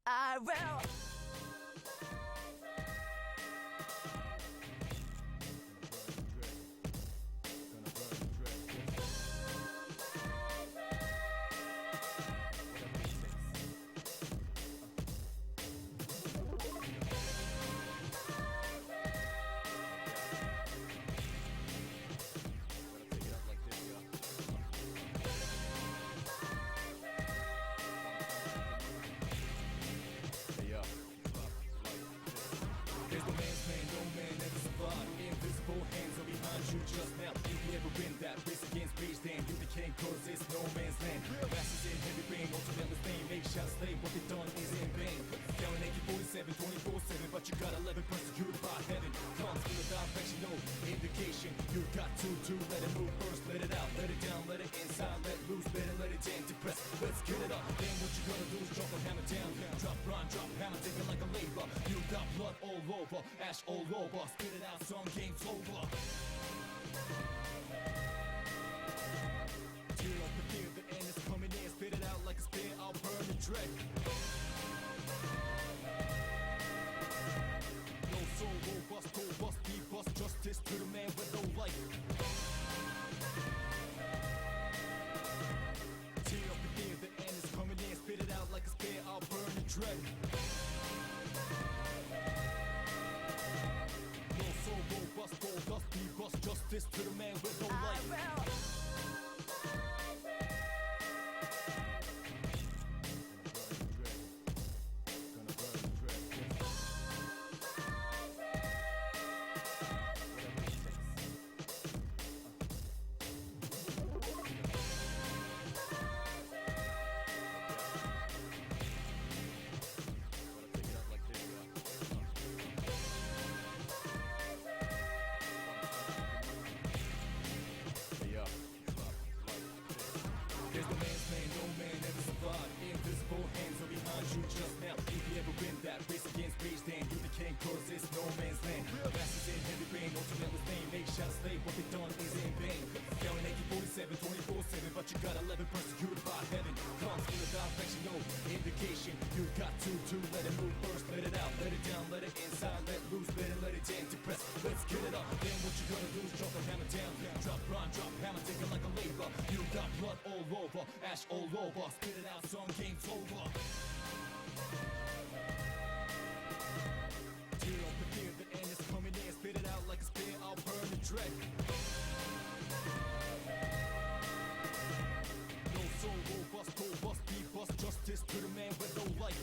I will. just now. If you ever win that race against rage, then you became cause it's no man's land. Masters in heavy rain, ultimately fame. Make shots slave, what they done is in vain. Yelling AK-47, 24/7, but you got 11 persecuted by heaven. Comes with a direction, no indication. You got to let it move first, let it out, let it down, let it inside, let loose, let it in, depress. Let's get it up. Then what you gonna do is drop the hammer down. Drop, run, drop, hammer, take it like a labor. You got blood all over, ash all over. Spit it out, some game's over. Tear up the fear, the end is coming in. Spit it out like a spear, I'll burn the dread. No soul, robust, be bust. Justice to the man with no light. Tear up the fear, the end is coming in. Spit it out like a spear, I'll burn the dread. No soul, robust, be bust. Justice to the man with no light. There's the man's man, no man ever survived. Invisible hands are behind you just now. If you ever win that race against rage, then you became cause it's no man's land. Masters in heavy rain, ultimately fame. Make shots slave, what they done is in vain. Yelling AK-47, 24/7, but you got 11 persecuted by heaven. Comes with a direction, no indication. You got to let it move first, let it out, let it down, let it inside, let loose, let it in, depress. Let's get it up. Then what you gonna do is drop the hammer down. Drop, run, drop, hammer, take it like a labor. You got blood all over, ash all over. Spit it out, some game's over. Tear up the fear, the end is coming in. Spit it out like a spear, I'll burn the dread. No soul, robust, be bust. Justice to the man with no light.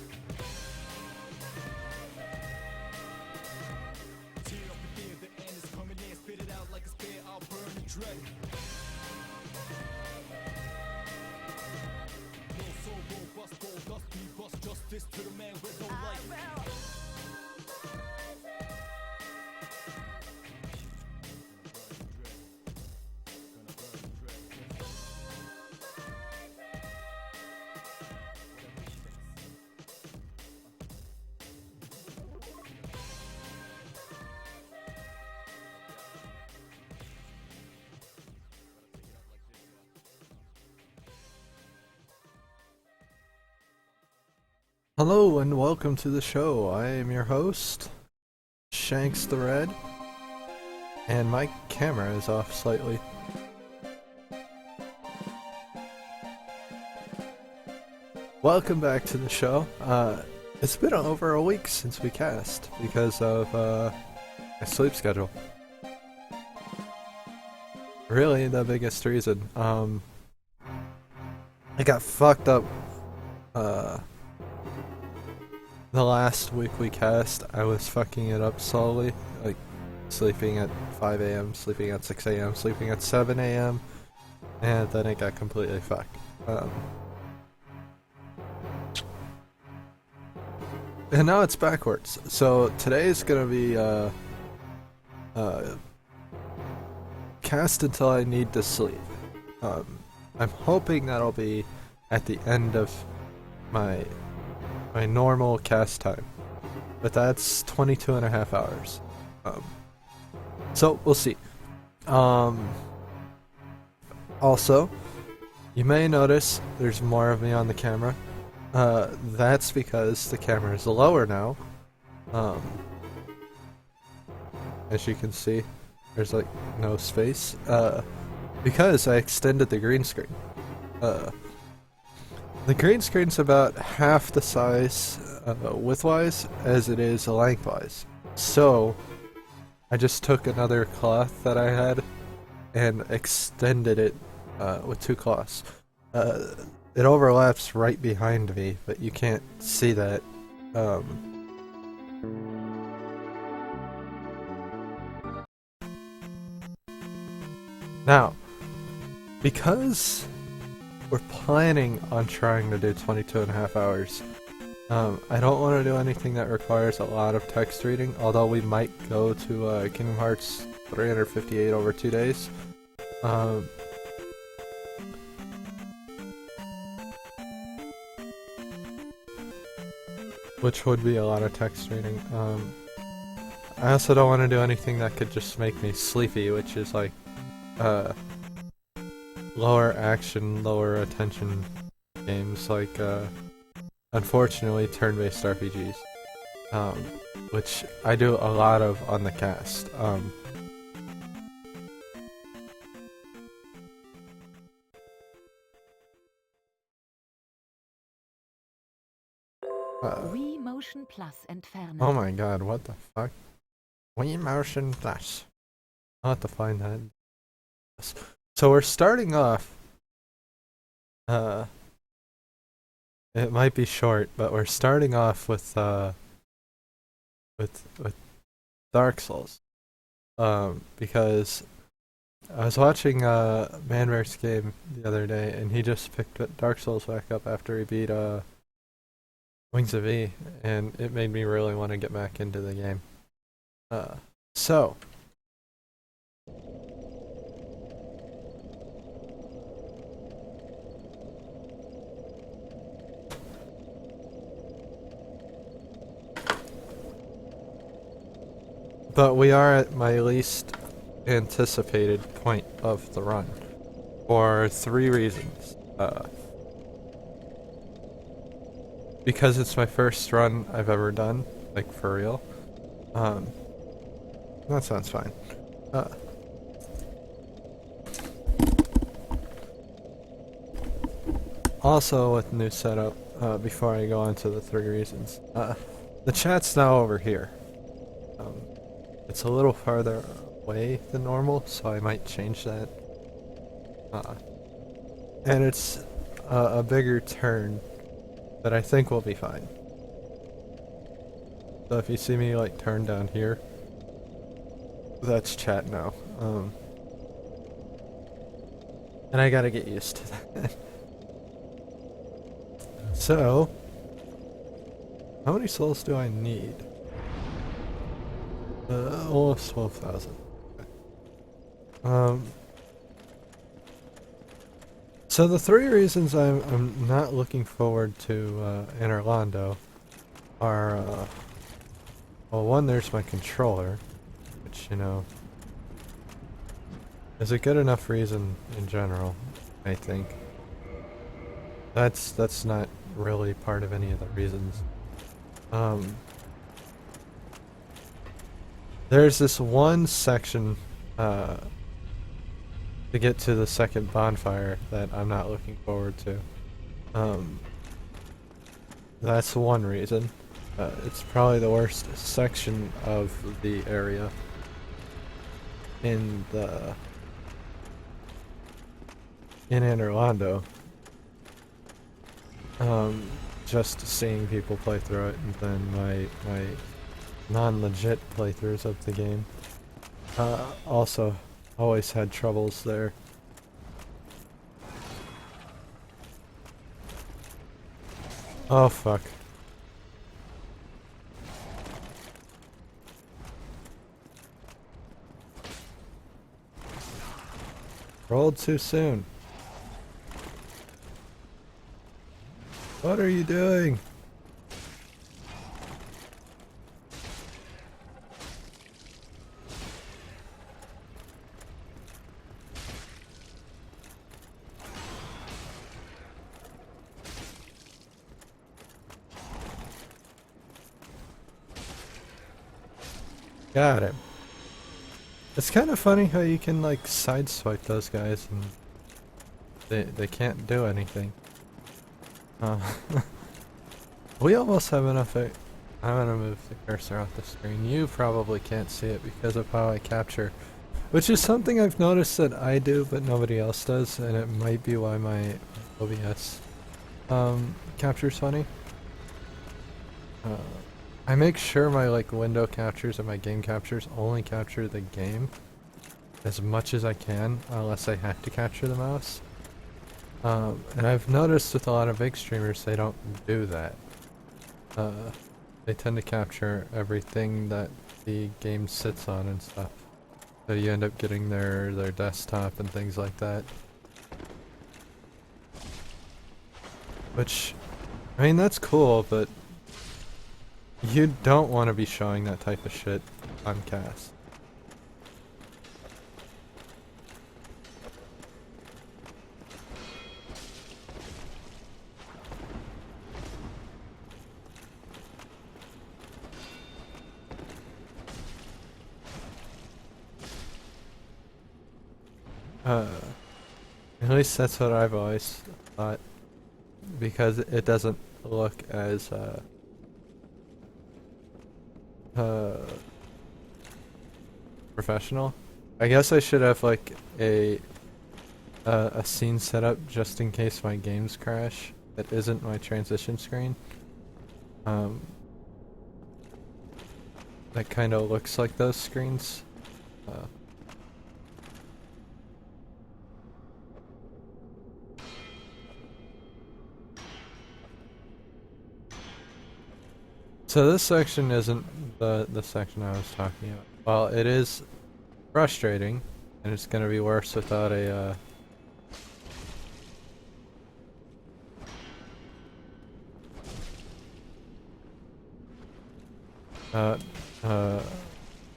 Tear up the fear, the end is coming in. Spit it out like a spear, I'll burn the dread. No soul, robust, be bust. Justice to the man with no light. Hello and welcome to the show. I am your host, Shànks the Red, and my camera is off slightly. Welcome back to the show. It's been over a week since we cast because of my sleep schedule. Really the biggest reason. I got fucked up the last week we cast. I was fucking it up slowly, like sleeping at 5 a.m., sleeping at 6 a.m., sleeping at 7 a.m., and then it got completely fucked. And now it's backwards. So today is gonna be cast until I need to sleep. I'm hoping that'll be at the end of my normal cast time, but that's 22 and a half hours. So we'll see. Also, you may notice there's more of me on the camera. That's because the camera is lower now. As you can see, there's like no space, because I extended the green screen. The green screen's about half the size width-wise as it is length-wise. So I just took another cloth that I had and extended it with two cloths. It overlaps right behind me, but you can't see that. Now, because we're planning on trying to do 22.5 hours, I don't want to do anything that requires a lot of text reading, although we might go to Kingdom Hearts 358 over 2 days. Which would be a lot of text reading. I also don't want to do anything that could just make me sleepy, which is like lower action, lower attention games like unfortunately turn-based RPGs, which I do a lot of on the cast. Wii Motion Plus entfernen. Oh my god, what the fuck? Wii Motion Plus. I'll have to find that. So we're starting off, it might be short, but we're starting off with Dark Souls. Because I was watching Manver's game the other day, and he just picked Dark Souls back up after he beat Wings of E, and it made me really want to get back into the game. So but we are at my least anticipated point of the run for 3 reasons. Because it's my first run I've ever done, like for real. That sounds fine. Also with new setup, before I go on to the 3 reasons, the chat's now over here. It's a little farther away than normal, so I might change that. And it's a bigger turn that I think will be fine. So if you see me like turn down here, that's chat now. And I gotta get used to that. So, how many souls do I need? Almost 12,000. Okay. So the 3 reasons I'm not looking forward to in Orlando are, well, one, there's my controller, which, you know, is a good enough reason in general, I think. That's not really part of any of the reasons. There's this one section to get to the second bonfire that I'm not looking forward to. That's one reason. It's probably the worst section of the area in Anne Orlando. Just seeing people play through it, and then my non-legit playthroughs of the game. Also, always had troubles there. Oh fuck. Rolled too soon. What are you doing? Got him. It's kind of funny how you can like sideswipe those guys and they can't do anything. We almost have enough. I'm gonna move the cursor off the screen. You probably can't see it because of how I capture, which is something I've noticed that I do but nobody else does, and it might be why my OBS capture's funny. I make sure my like window captures and my game captures only capture the game, as much as I can, unless I have to capture the mouse. And I've noticed with a lot of big streamers, they don't do that. They tend to capture everything that the game sits on and stuff. So you end up getting their desktop and things like that. Which, I mean, that's cool, but you don't want to be showing that type of shit on cast. At least that's what I've always thought, because it doesn't look as professional. I guess I should have like a scene set up just in case my games crash that isn't my transition screen. That kind of looks like those screens. So this section isn't the section I was talking about. Well, it is frustrating, and it's gonna be worse without a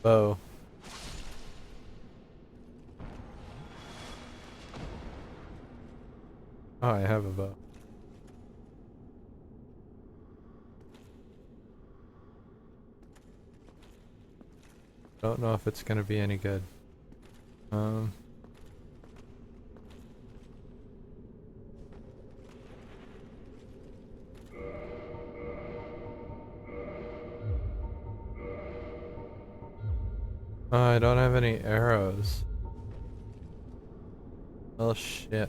bow. Oh, I have a bow. Don't know if it's gonna be any good. Oh, I don't have any arrows. Oh shit.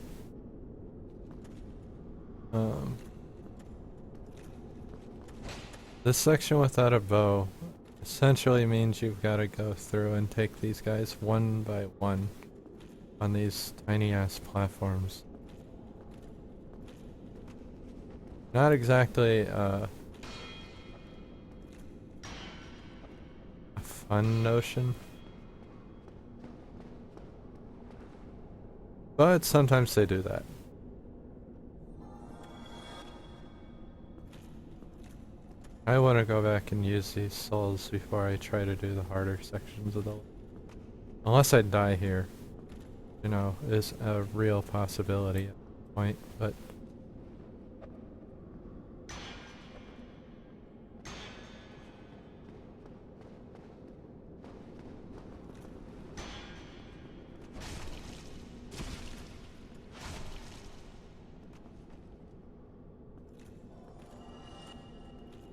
This section without a bow essentially means you've got to go through and take these guys one by one on these tiny ass platforms. Not exactly a fun notion, but sometimes they do that. I want to go back and use these souls before I try to do the harder sections of the... Unless I die here, you know, is a real possibility at this point, but...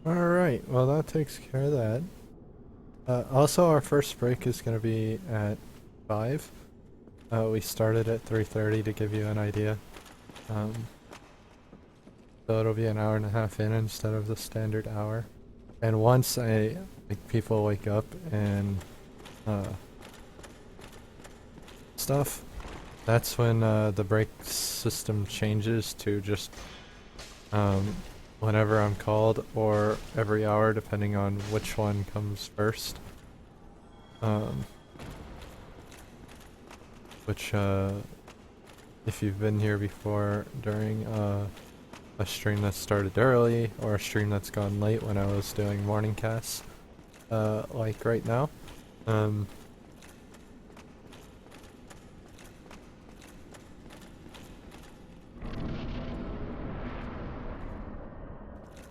Alright, well that takes care of that. Also, our first break is going to be at 5. We started at 3:30 to give you an idea. So it'll be an hour and a half in instead of the standard hour. And once people wake up and stuff, that's when the break system changes to just whenever I'm called, or every hour depending on which one comes first. Which if you've been here before during a stream that started early, or a stream that's gone late when I was doing morning casts, like right now,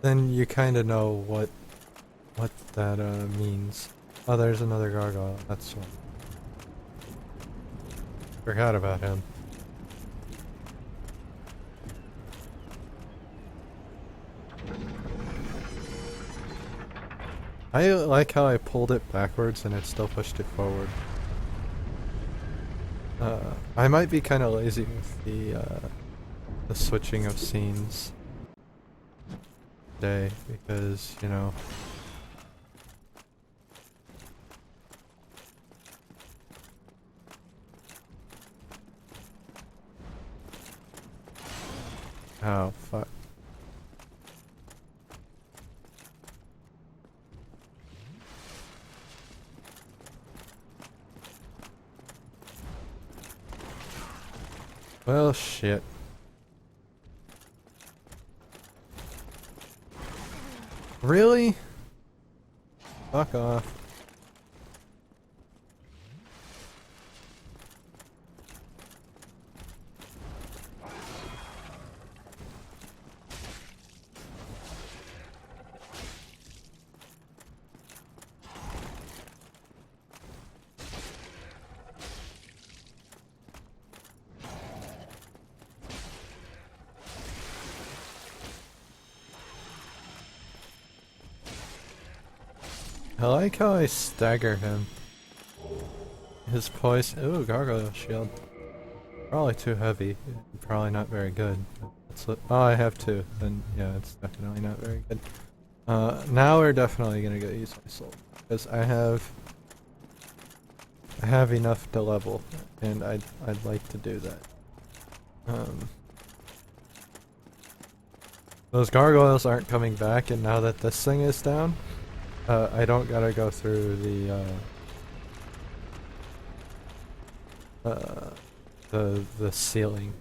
then you kind of know what that means. Oh, there's another gargoyle. That's one. Forgot about him. I like how I pulled it backwards and it still pushed it forward. I might be kind of lazy with the switching of scenes today, because, you know, Oh, fuck. Well, shit. Really? Fuck off. I like how I stagger him. His poise. Ooh, gargoyle shield. Probably too heavy. Probably not very good. Oh, I have two. Then yeah, it's definitely not very good. Now we're definitely gonna go use my soul because I have enough to level, and I'd like to do that. Those gargoyles aren't coming back, and now that this thing is down, I don't gotta go through the ceiling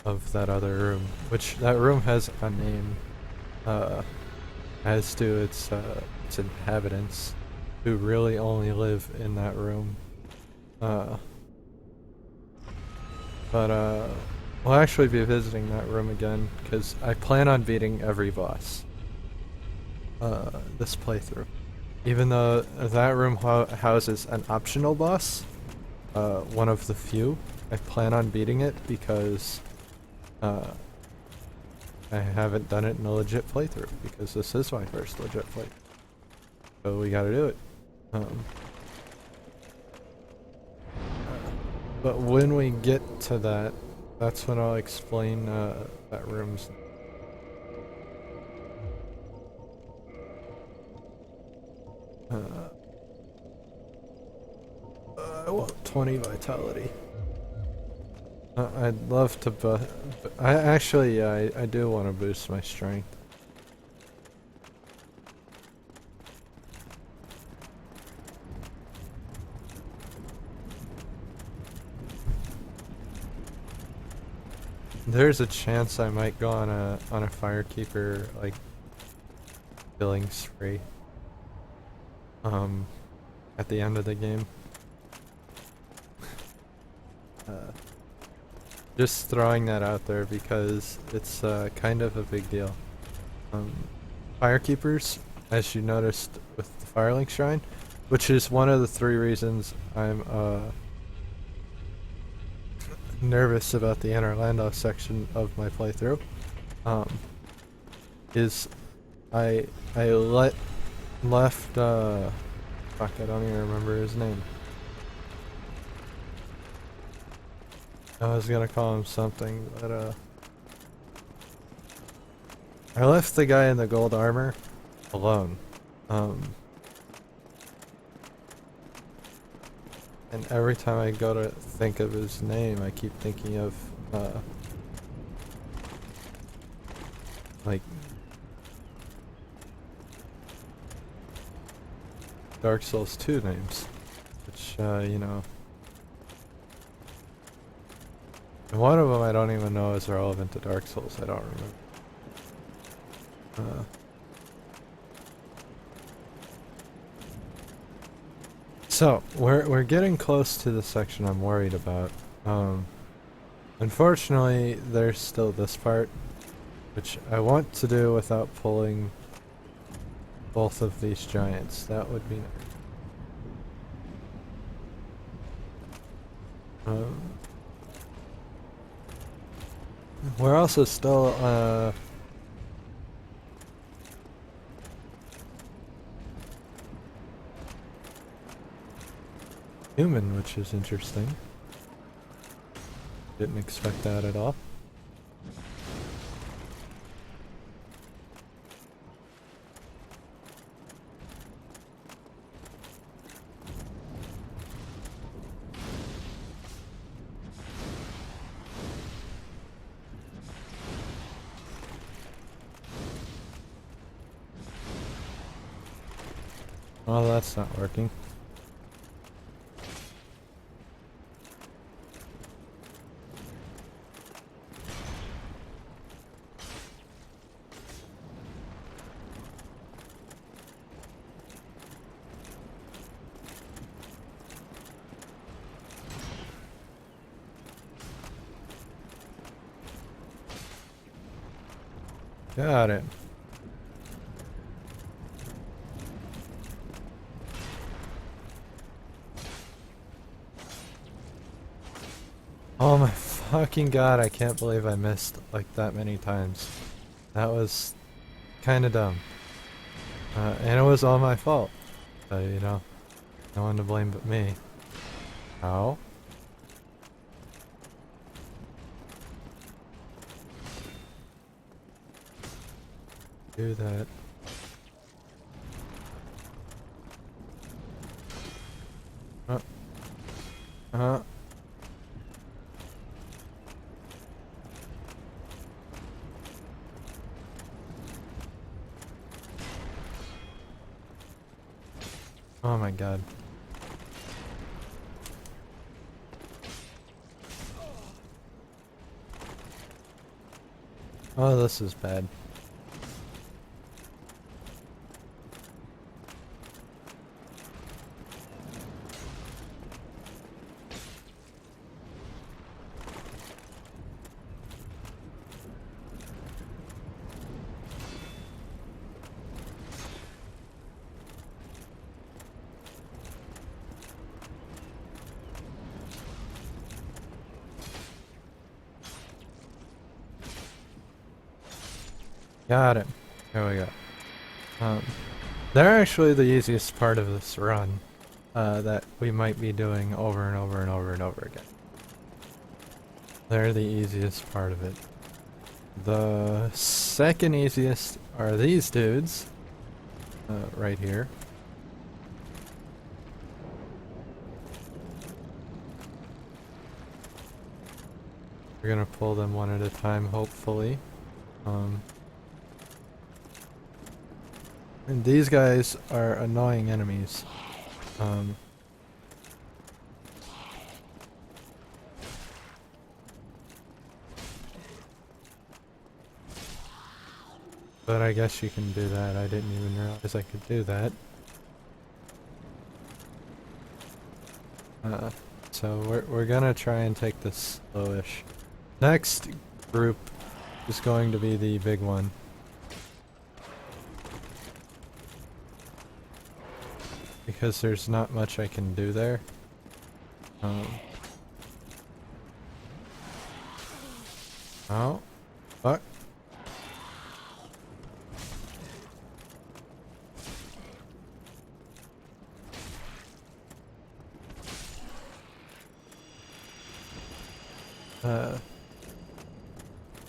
of that other room, which that room has a name, as do its inhabitants, who really only live in that room. But we'll actually be visiting that room again, because I plan on beating every boss this playthrough. Even though that room houses an optional boss, one of the few, I plan on beating it because I haven't done it in a legit playthrough, because this is my first legit playthrough. So we gotta do it. But when we get to that, that's when I'll explain that room's. I want 20 vitality. I'd love to, but I do want to boost my strength. There's a chance I might go on a firekeeper like killing spree. At the end of the game. Just throwing that out there because it's kind of a big deal. Firekeepers, as you noticed with the Firelink Shrine, which is one of the 3 reasons I'm nervous about the Interlando section of my playthrough, is I left fuck, I don't even remember his name. I was gonna call him something, but I left the guy in the gold armor alone. And every time I go to think of his name, I keep thinking of like Dark Souls 2 names, which you know. And one of them I don't even know is relevant to Dark Souls. I don't remember. So we're getting close to the section I'm worried about. Unfortunately, there's still this part, which I want to do without pulling both of these giants. That would be nice. We're also still human, which is interesting. Didn't expect that at all. Well, that's not working. Got it. Oh my fucking god, I can't believe I missed like that many times. That was kinda dumb. And it was all my fault. So, you know, no one to blame but me. How? Do that. Uh. Uh. Oh my god. Oh, this is bad. Got it. There we go. They're actually the easiest part of this run that we might be doing over and over and over and over again. They're the easiest part of it. The second easiest are these dudes right here. We're gonna pull them one at a time, hopefully. And these guys are annoying enemies. But I guess you can do that. I didn't even realize I could do that. So we're gonna try and take this slowish. Next group is going to be the big one. Because there's not much I can do there. Oh, fuck.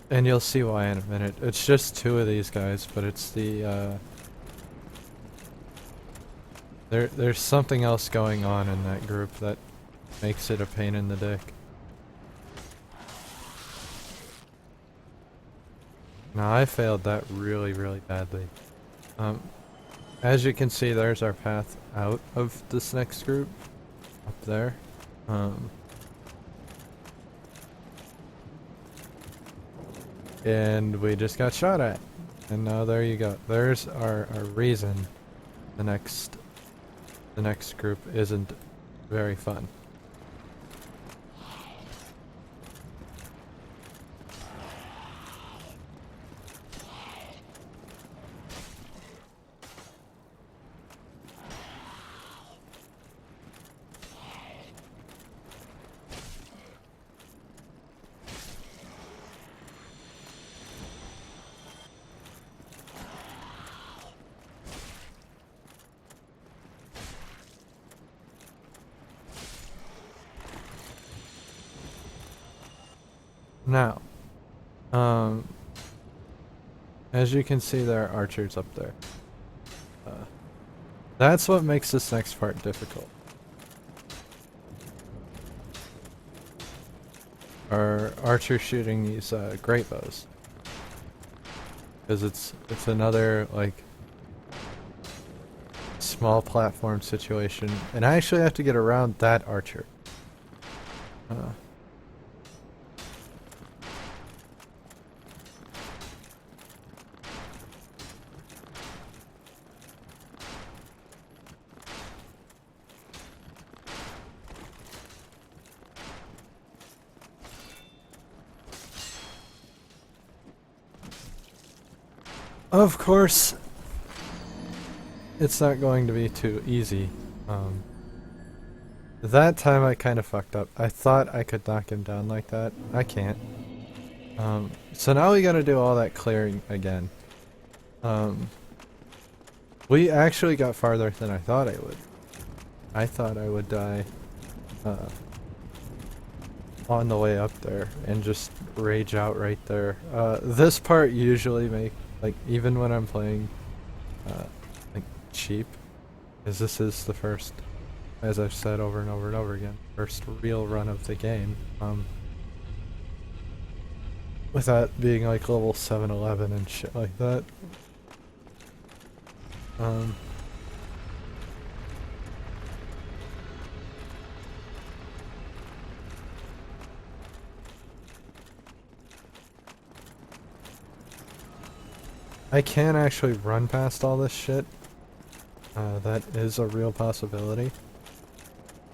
And you'll see why in a minute. It's just two of these guys, but it's the, there's something else going on in that group that makes it a pain in the dick. Now, I failed that really, really badly. As you can see, there's our path out of this next group. Up there. And we just got shot at. And now there you go. There's our reason the next group isn't very fun. Now, as you can see, there are archers up there. That's what makes this next part difficult. Are archers shooting these great bows? Because it's another like small platform situation, and I actually have to get around that archer. Of course, it's not going to be too easy. That time I kind of fucked up. I thought I could knock him down like that. I can't. So now we gotta do all that clearing again. We actually got farther than I thought I would. I thought I would die on the way up there and just rage out right there. This part usually like even when I'm playing like cheap, as this is the first, as I've said over and over and over again, first real run of the game. With that being like level 711 and shit like that. I can actually run past all this shit. That is a real possibility.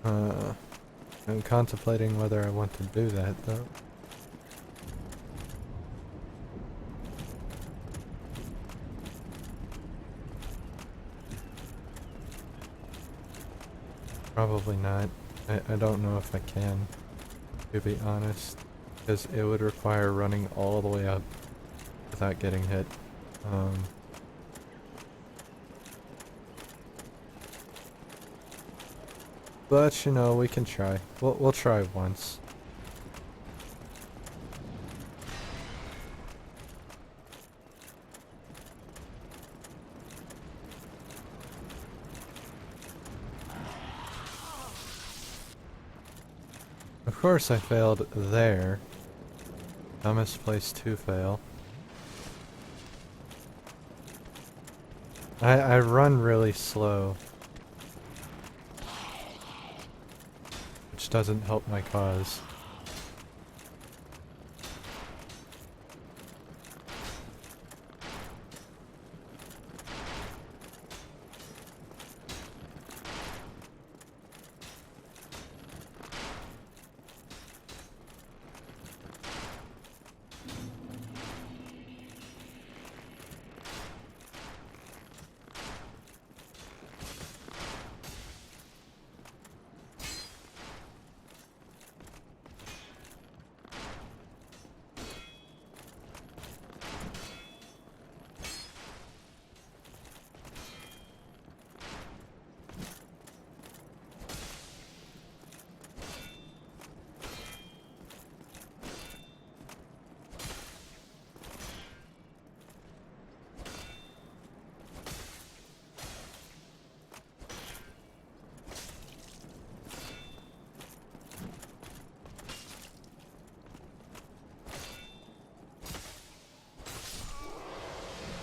I'm contemplating whether I want to do that though. Probably not. I don't know if I can, to be honest, because it would require running all the way up without getting hit. But you know, we can try. We'll try once. Of course I failed there. Dumbest place to fail. I run really slow, which doesn't help my cause.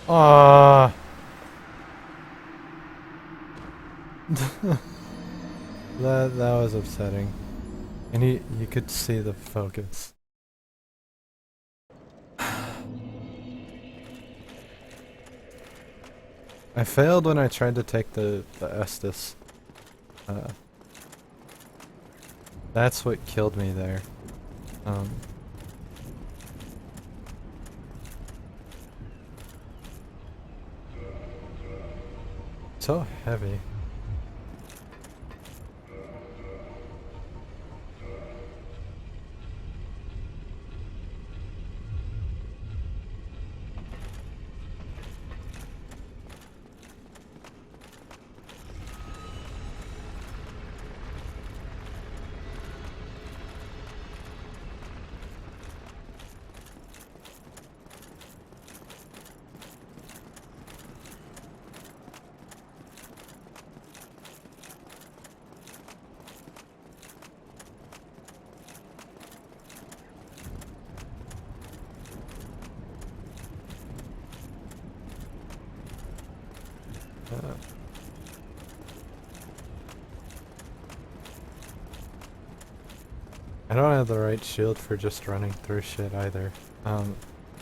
Ah. That was upsetting. And you could see the focus. I failed when I tried to take the Estus. That's what killed me there. So heavy. don't have the right shield for just running through shit either.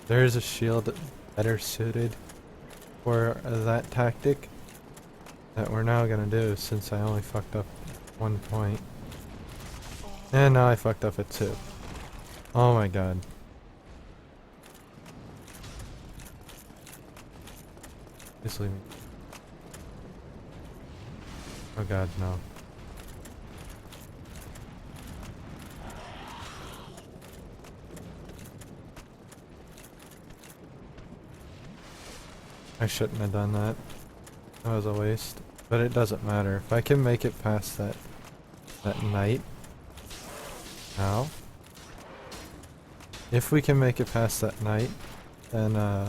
There is a shield better suited for that tactic that we're now gonna do since I only fucked up 1 point. And now I fucked up at 2. Oh my god. Just leave me. Oh god, no. I shouldn't have done that. That was a waste. But it doesn't matter. If I can make it past that night. Now. If we can make it past that night, then the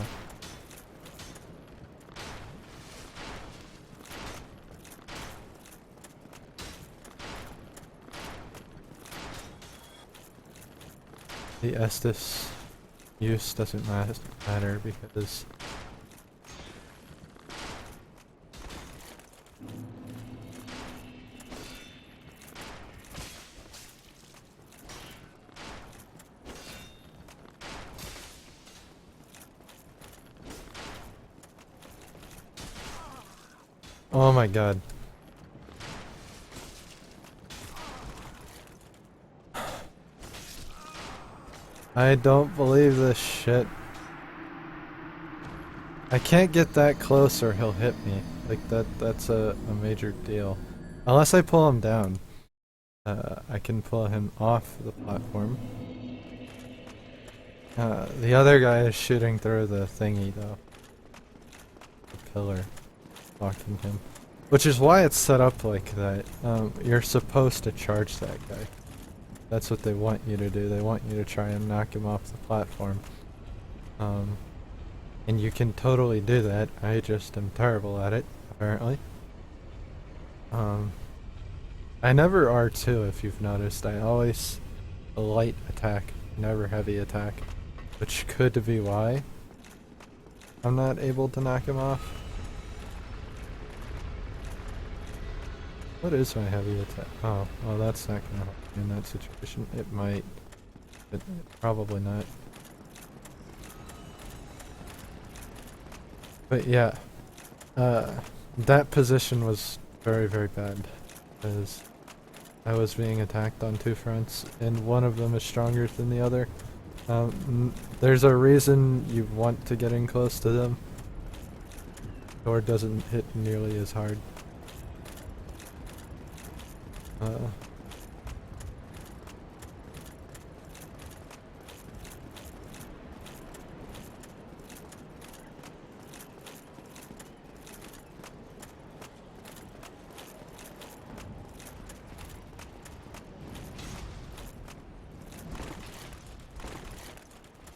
Estus use doesn't matter because oh my god. I don't believe this shit. I can't get that close or he'll hit me. Like that's a major deal. Unless I pull him down. I can pull him off the platform. The other guy is shooting through the thingy though. The pillar. Blocking him. Which is why it's set up like that. You're supposed to charge that guy. That's what they want you to do. They want you to try and knock him off the platform. And you can totally do that. I just am terrible at it, apparently. I never R2 if you've noticed. I always light attack, never heavy attack. Which could be why I'm not able to knock him off. What is my heavy attack? Oh, well that's not gonna help me in that situation. It might, but probably not. But yeah, that position was very, very bad, because I was being attacked on 2 fronts, and one of them is stronger than the other. There's a reason you want to get in close to them, or it doesn't hit nearly as hard.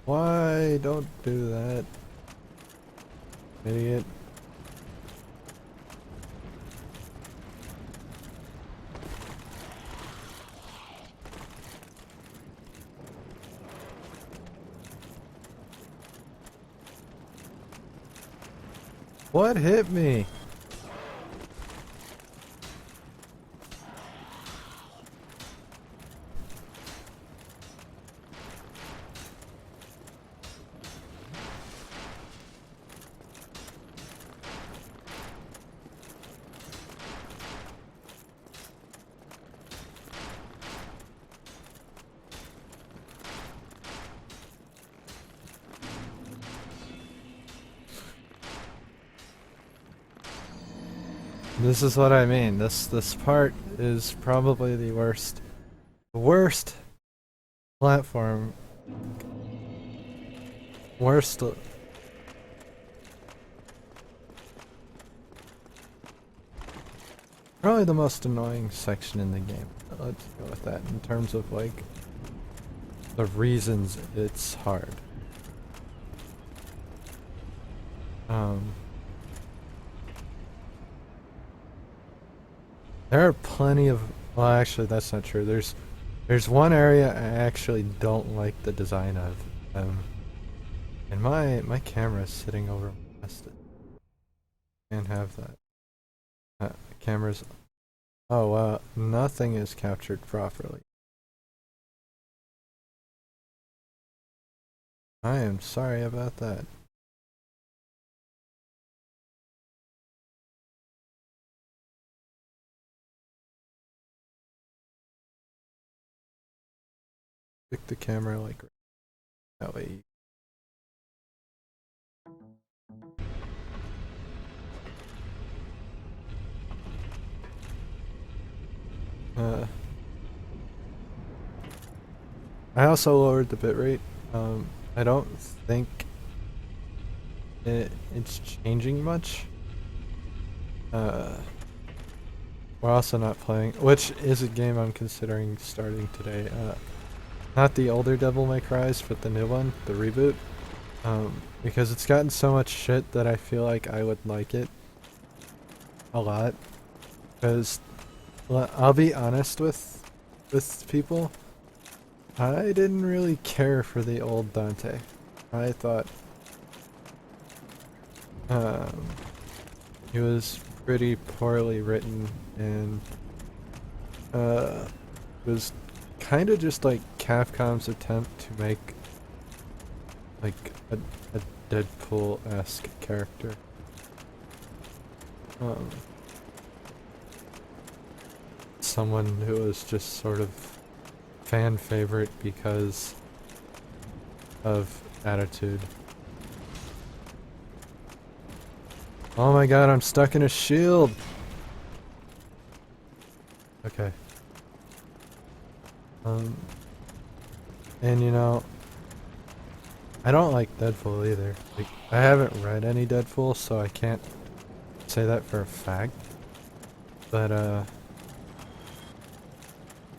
Why? Don't do that, idiot. What hit me? This is what I mean. This part is probably the worst platform. Worst. Probably the most annoying section in the game. Let's go with that in terms of like the reasons it's hard. There are plenty of, well actually that's not true. There's one area I actually don't like the design of. And my camera is sitting over past it. Can't have that. Cameras. Oh, nothing is captured properly. I am sorry about that. Pick the camera like that way. I also lowered the bitrate. I don't think it's changing much. We're also not playing, which is a game I'm considering starting today. Not the older Devil May Cry's, but the new one, the reboot. Because it's gotten so much shit that I feel like I would like it a lot. Because I'll be honest with people, I didn't really care for the old Dante. I thought he was pretty poorly written and was kind of just like Capcom's attempt to make like a Deadpool-esque character. Someone who was just sort of fan favorite because of attitude. Oh my god, I'm stuck in a shield! Okay. And you know, I don't like Deadpool either. Like, I haven't read any Deadpool, so I can't say that for a fact. But,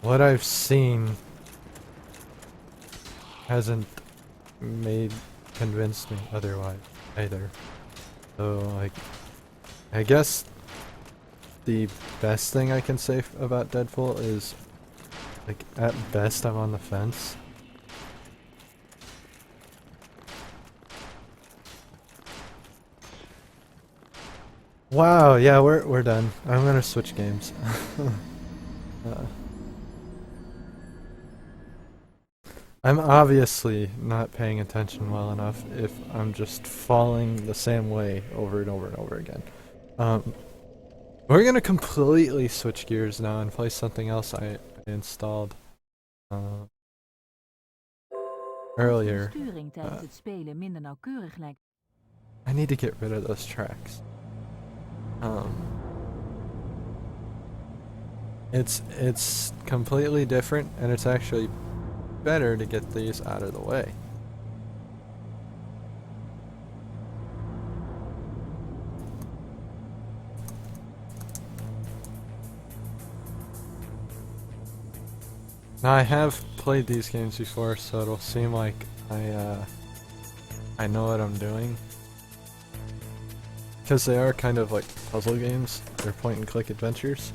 what I've seen hasn't convinced me otherwise either. So, like, I guess the best thing I can say about Deadpool is, like, at best I'm on the fence. Wow, yeah, we're done. I'm gonna switch games. I'm obviously not paying attention well enough if I'm just falling the same way over and over and over again. We're gonna completely switch gears now and play something else I installed earlier. I need to get rid of those tracks. It's completely different, and it's actually better to get these out of the way. Now I have played these games before, so it'll seem like I know what I'm doing. Because they are kind of like puzzle games. They're point and click adventures.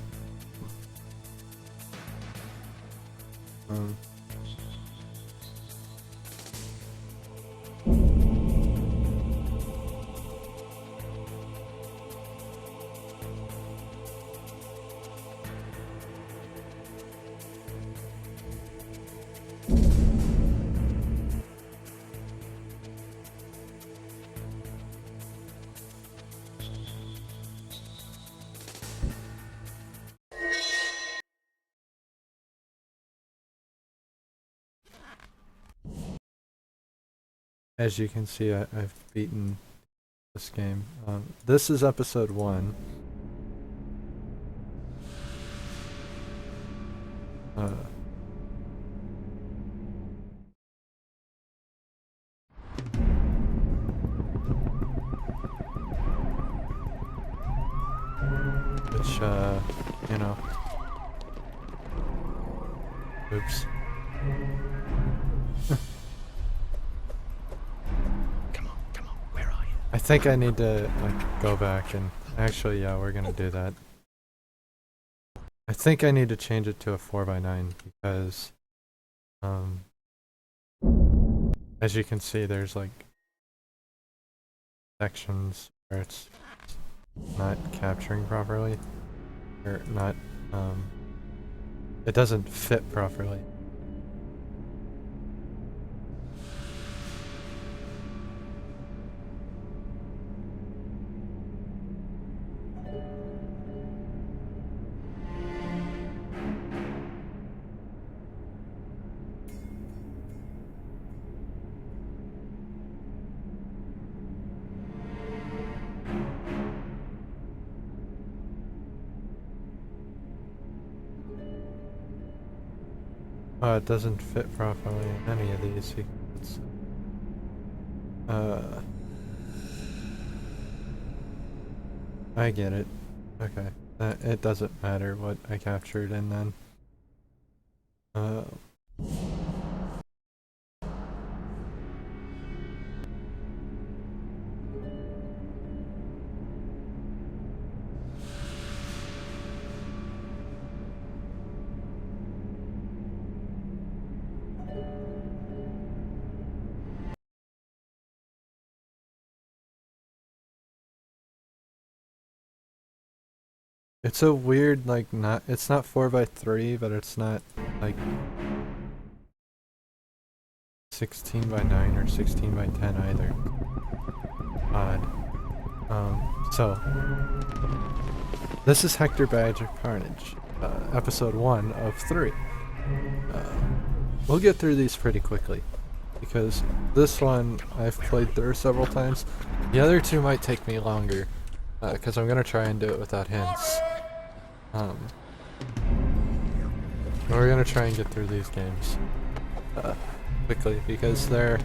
As you can see, I've beaten this game. This is episode 1. Which, you know. Oops. Come on, where are you? I think I need to, like, go back and... Actually, yeah, we're gonna do that. I think I need to change it to a 4x9 because, as you can see, there's, like, sections where it's not capturing properly. Or not, it doesn't fit properly. Oh, it doesn't fit properly in any of these sequences. I get it. Okay. It doesn't matter what I captured in then. It's a weird, like, it's not 4x3, but it's not, like, 16x9 or 16x10 either. Odd. So, this is Hector Badge of Carnage, episode 1 of 3. We'll get through these pretty quickly, because this one I've played through several times. The other two might take me longer, because I'm gonna try and do it without hints. We're gonna try and get through these games quickly, because they're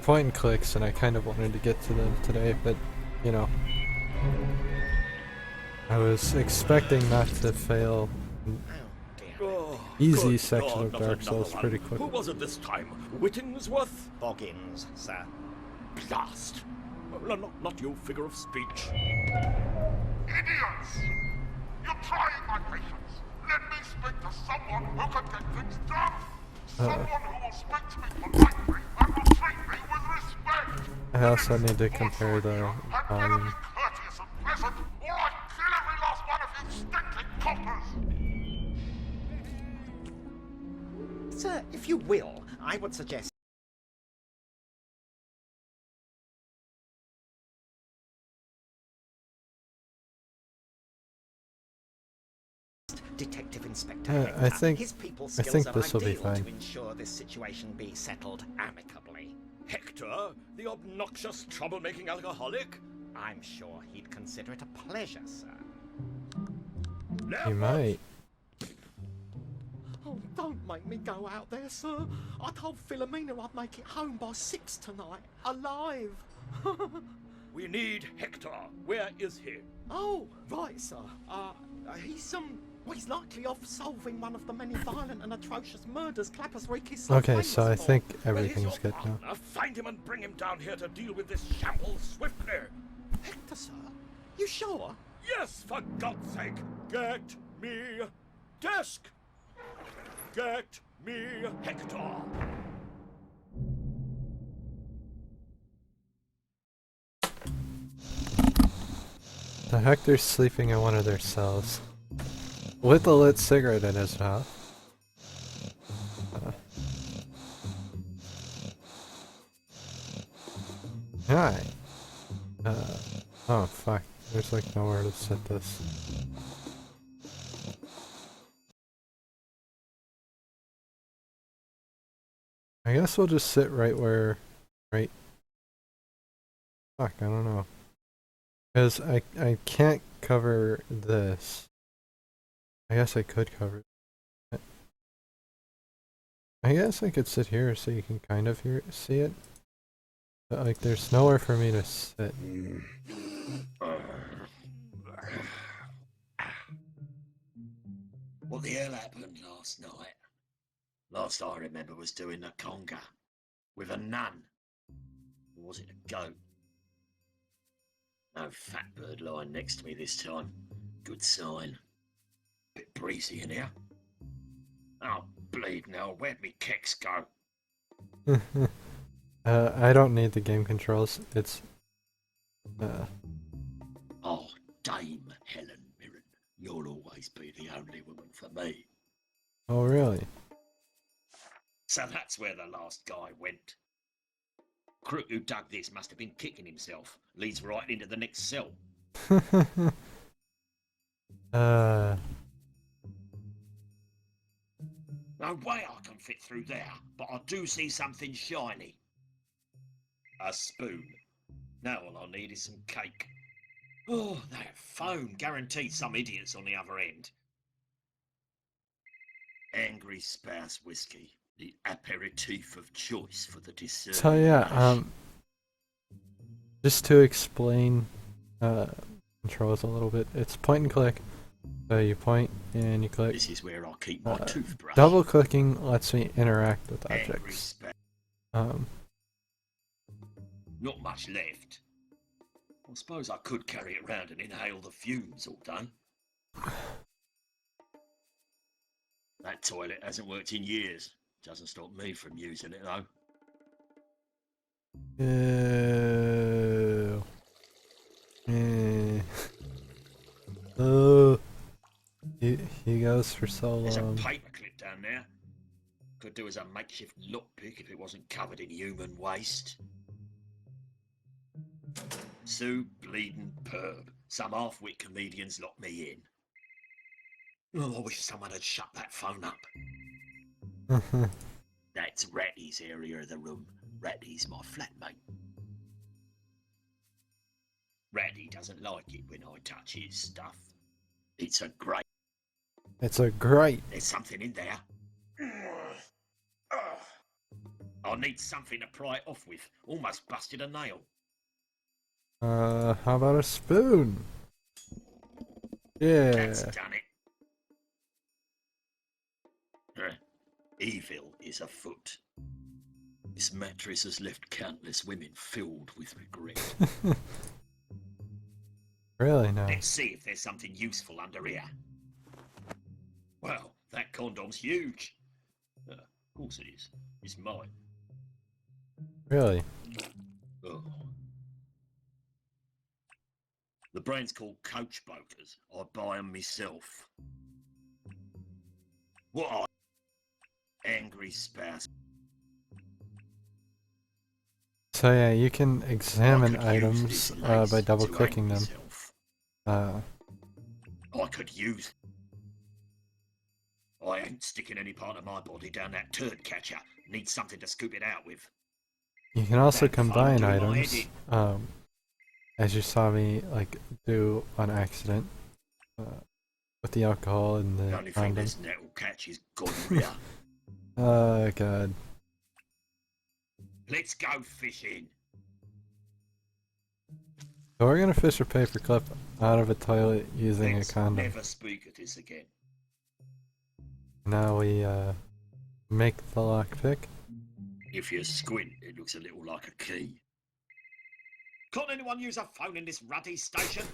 point and clicks, and I kind of wanted to get to them today, but you know, I was expecting not to fail easy section of Dark Souls pretty quick. Who was it this time? Whittingsworth? Boggins, sir. Blast! Not you, figure of speech. Idiots! You're trying my patience. Let me speak to someone who can get things done. Someone who will speak to me politely and will treat me with respect. I also need to compare the Had better be courteous and pleasant, or I kill every last one of you stinking coppers. Sir, if you will, I would suggest Detective Inspector Hector. I think His people's I skills think are this will be ideal fine. to ensure this situation be settled amicably. Hector, the obnoxious, troublemaking alcoholic? I'm sure he'd consider it a pleasure, sir. You might. Oh, don't make me go out there, sir. I told Philomena I'd make it home by 6 tonight, alive. We need Hector. Where is he? Oh, right, sir. He's likely off solving one of the many violent and atrocious murders Clappers Creek is so Okay, famous so I for. think Where is everything's your good now. partner? Find him and bring him down here to deal with this shambles swiftly. Hector, sir? You sure? Yes, for God's sake. Get me desk. Get me Hector. The Hector's sleeping in one of their cells with a lit cigarette in his mouth. Hi. Oh fuck. There's like nowhere to set this. I guess we'll just sit right where... Right... Fuck, I don't know. Because I can't cover this. I guess I could cover it. I guess I could sit here so you can kind of see it. But like there's nowhere for me to sit. What the hell happened last night? Last I remember was doing a conga with a nun. Or was it a goat? No fat bird lying next to me this time. Good sign. Bit breezy in here. Oh, bleed now. Where'd me keks go? I don't need the game controls. It's Oh, Dame Helen Mirren. You'll always be the only woman for me. oh really? So that's where the last guy went. Crook who dug this must have been kicking himself. Leads right into the next cell. No way I can fit through there, but I do see something shiny. A spoon. Now all I need is some cake. Oh, that phone guaranteed some idiots on the other end. Angry Spouse whiskey, the aperitif of choice for the dessert. So yeah, just to explain controls a little bit, it's point and click. So you point and you click. This is where I keep my toothbrush. Double clicking lets me interact with Angry objects. Not much left. I suppose I could carry it round and inhale the fumes all day. That toilet hasn't worked in years. Doesn't stop me from using it though. Oh, he goes for so There's a long. paperclip down there. Could do as a makeshift lockpick if it wasn't covered in human waste. Sue bleeding perb. Some half-wit comedians locked me in. Oh, I wish someone had shut that phone up. That's Ratty's area of the room. Ratty's my flatmate. Ratty doesn't like it when I touch his stuff. It's a great. It's a great. There's something in there. I need something to pry it off with. Almost busted a nail. How about a spoon? Yeah. That's done it. Evil is afoot. This mattress has left countless women filled with regret. Really nice. Let's see if there's something useful under here. Well, that condom's huge. Of course it is. It's mine. Really? Oh. The brand's called Coach Brokers. I buy 'em myself. What are angry spouse? So yeah, you can examine I could use items this by lace double to clicking hang them. myself. Uh, I could use. I ain't sticking any part of my body down that turd catcher. Need something to scoop it out with. you can also That phone combine do my items, head as you saw me like do on accident, with the alcohol and The the only thing condom. this net will catch is gonorrhea. Oh god. Let's go fishing. So we're gonna fish a paperclip out of a toilet using Let's a condom. never speak of this again. Now we make the lockpick. If you squint, it looks a little like a key. Can't anyone use a phone in this ruddy station?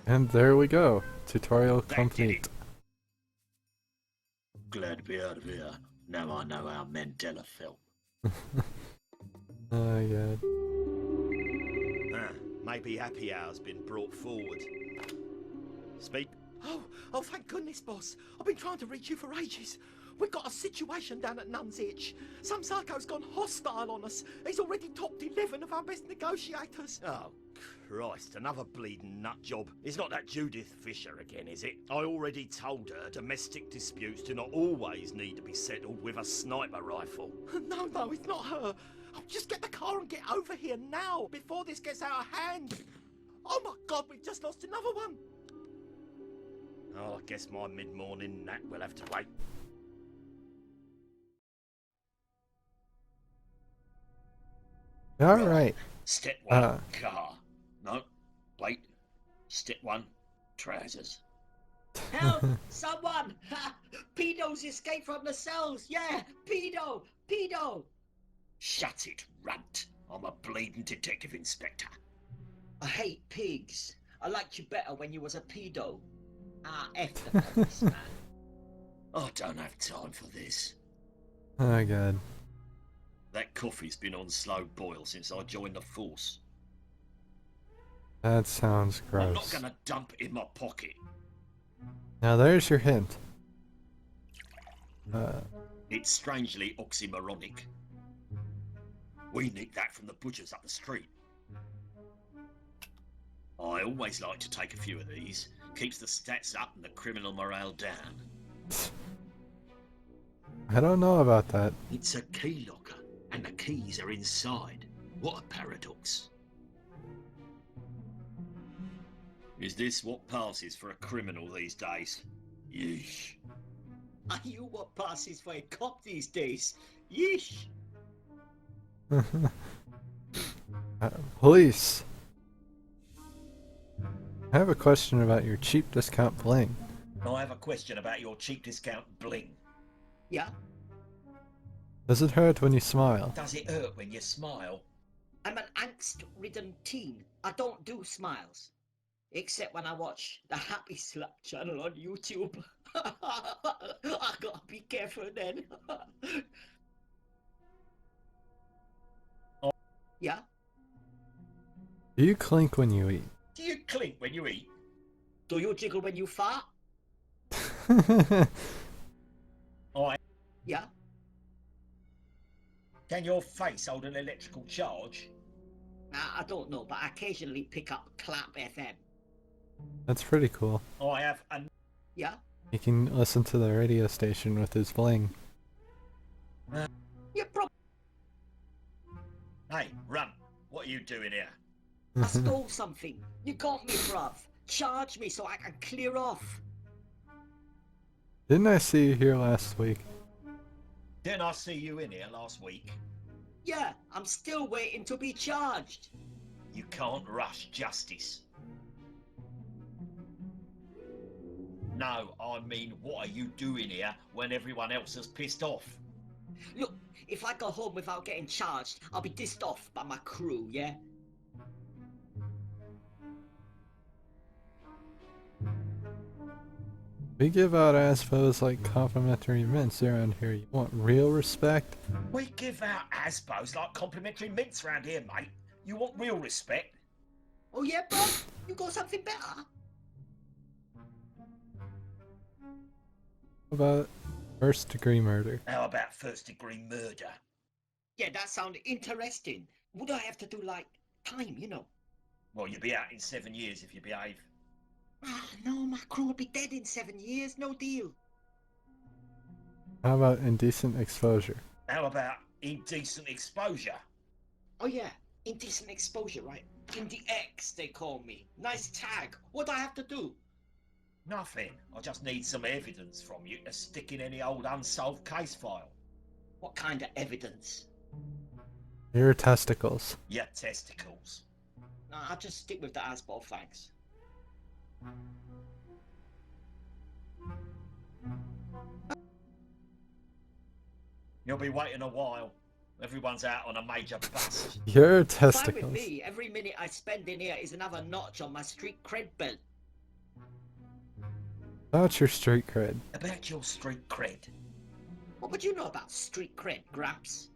And there we go. Tutorial That did complete. it. Glad to be out of here. Now I know how Mandela felt. Oh god. Maybe happy hour's been brought forward. Speak. Oh, thank goodness, boss. I've been trying to reach you for ages. We've got a situation down at Nun's Itch. Some psycho's gone hostile on us. He's already topped 11 of our best negotiators. Oh, Christ, another bleeding nut job. It's not that Judith Fisher again, is it? I already told her domestic disputes do not always need to be settled with a sniper rifle. No, it's not her. Oh, just get the car and get over here now, before this gets out of hand. Oh my God, we've just lost another one. Oh, I guess my mid-morning nap will have to wait. Alright. Step one, car. No, wait. Step one, trousers. Help! Someone! Ha! Pedos escaped from the cells! Yeah! Pedo! Pedo! Shut it, runt. I'm a bleeding detective inspector. I hate pigs. I liked you better when you was a pedo. Ah, F the policeman. I don't have time for this. Oh god. That coffee's been on slow boil since I joined the force. That sounds I'm not gross. gonna dump it in my pocket. Now there's your hint. It's strangely oxymoronic. We nicked that from the butchers up the street. I always like to take a few of these. Keeps the stats up and the criminal morale down. I don't know about that. It's a key locker, and the keys are inside. What a paradox. Is this what passes for a criminal these days? Yeesh. Are you what passes for a cop these days? Yeesh. Police! I have a question about your cheap discount bling. I have a question about your cheap discount bling. Yeah? Does it hurt when you smile? Does it hurt when you smile? I'm an angst-ridden teen. I don't do smiles. Except when I watch the Happy Slap channel on YouTube. I gotta be careful then. Yeah? Do you clink when you eat? Do you clink when you eat? Do you jiggle when you fart? I. Yeah? Can your face hold an electrical charge? I don't know, but I occasionally pick up Clap FM. That's pretty cool. I have an. Yeah? He can listen to the radio station with his bling. Yeah, Hey, run! What are you doing here? I stole something. You got me, bruv. Charge me so I can clear off. Didn't I see you here last week? Didn't I see you in here last week? Yeah, I'm still waiting to be charged. You can't rush justice. No, I mean, what are you doing here when everyone else has pissed off? Look, if I go home without getting charged, I'll be dissed off by my crew, yeah? We give out ASPOs like complimentary mints around here. You want real respect? We give out ASPOs like complimentary mints round here, mate. You want real respect? Oh yeah, bro? You got something better? How about first degree murder? How about first degree murder? Yeah, that sounded interesting. Would I have to do, like, time, you know? Well, you'll be out in 7 years if you behave. Ah, no, my crew will be dead in 7 years, no deal. How about indecent exposure? How about indecent exposure? Oh yeah, indecent exposure, right? Indie X, they call me. Nice tag. What do I have to do? Nothing. I just need some evidence from you to stick in any old unsolved case file. What kind of evidence? Your testicles. Your testicles. Nah, I'll just stick with the Asbol, thanks. You'll be waiting a while. Everyone's out on a major bust. Your Fine with testicles. me. Every minute I spend in here is another notch on my street cred belt. About your street cred. About your street cred. What would you know about street cred, Gramps?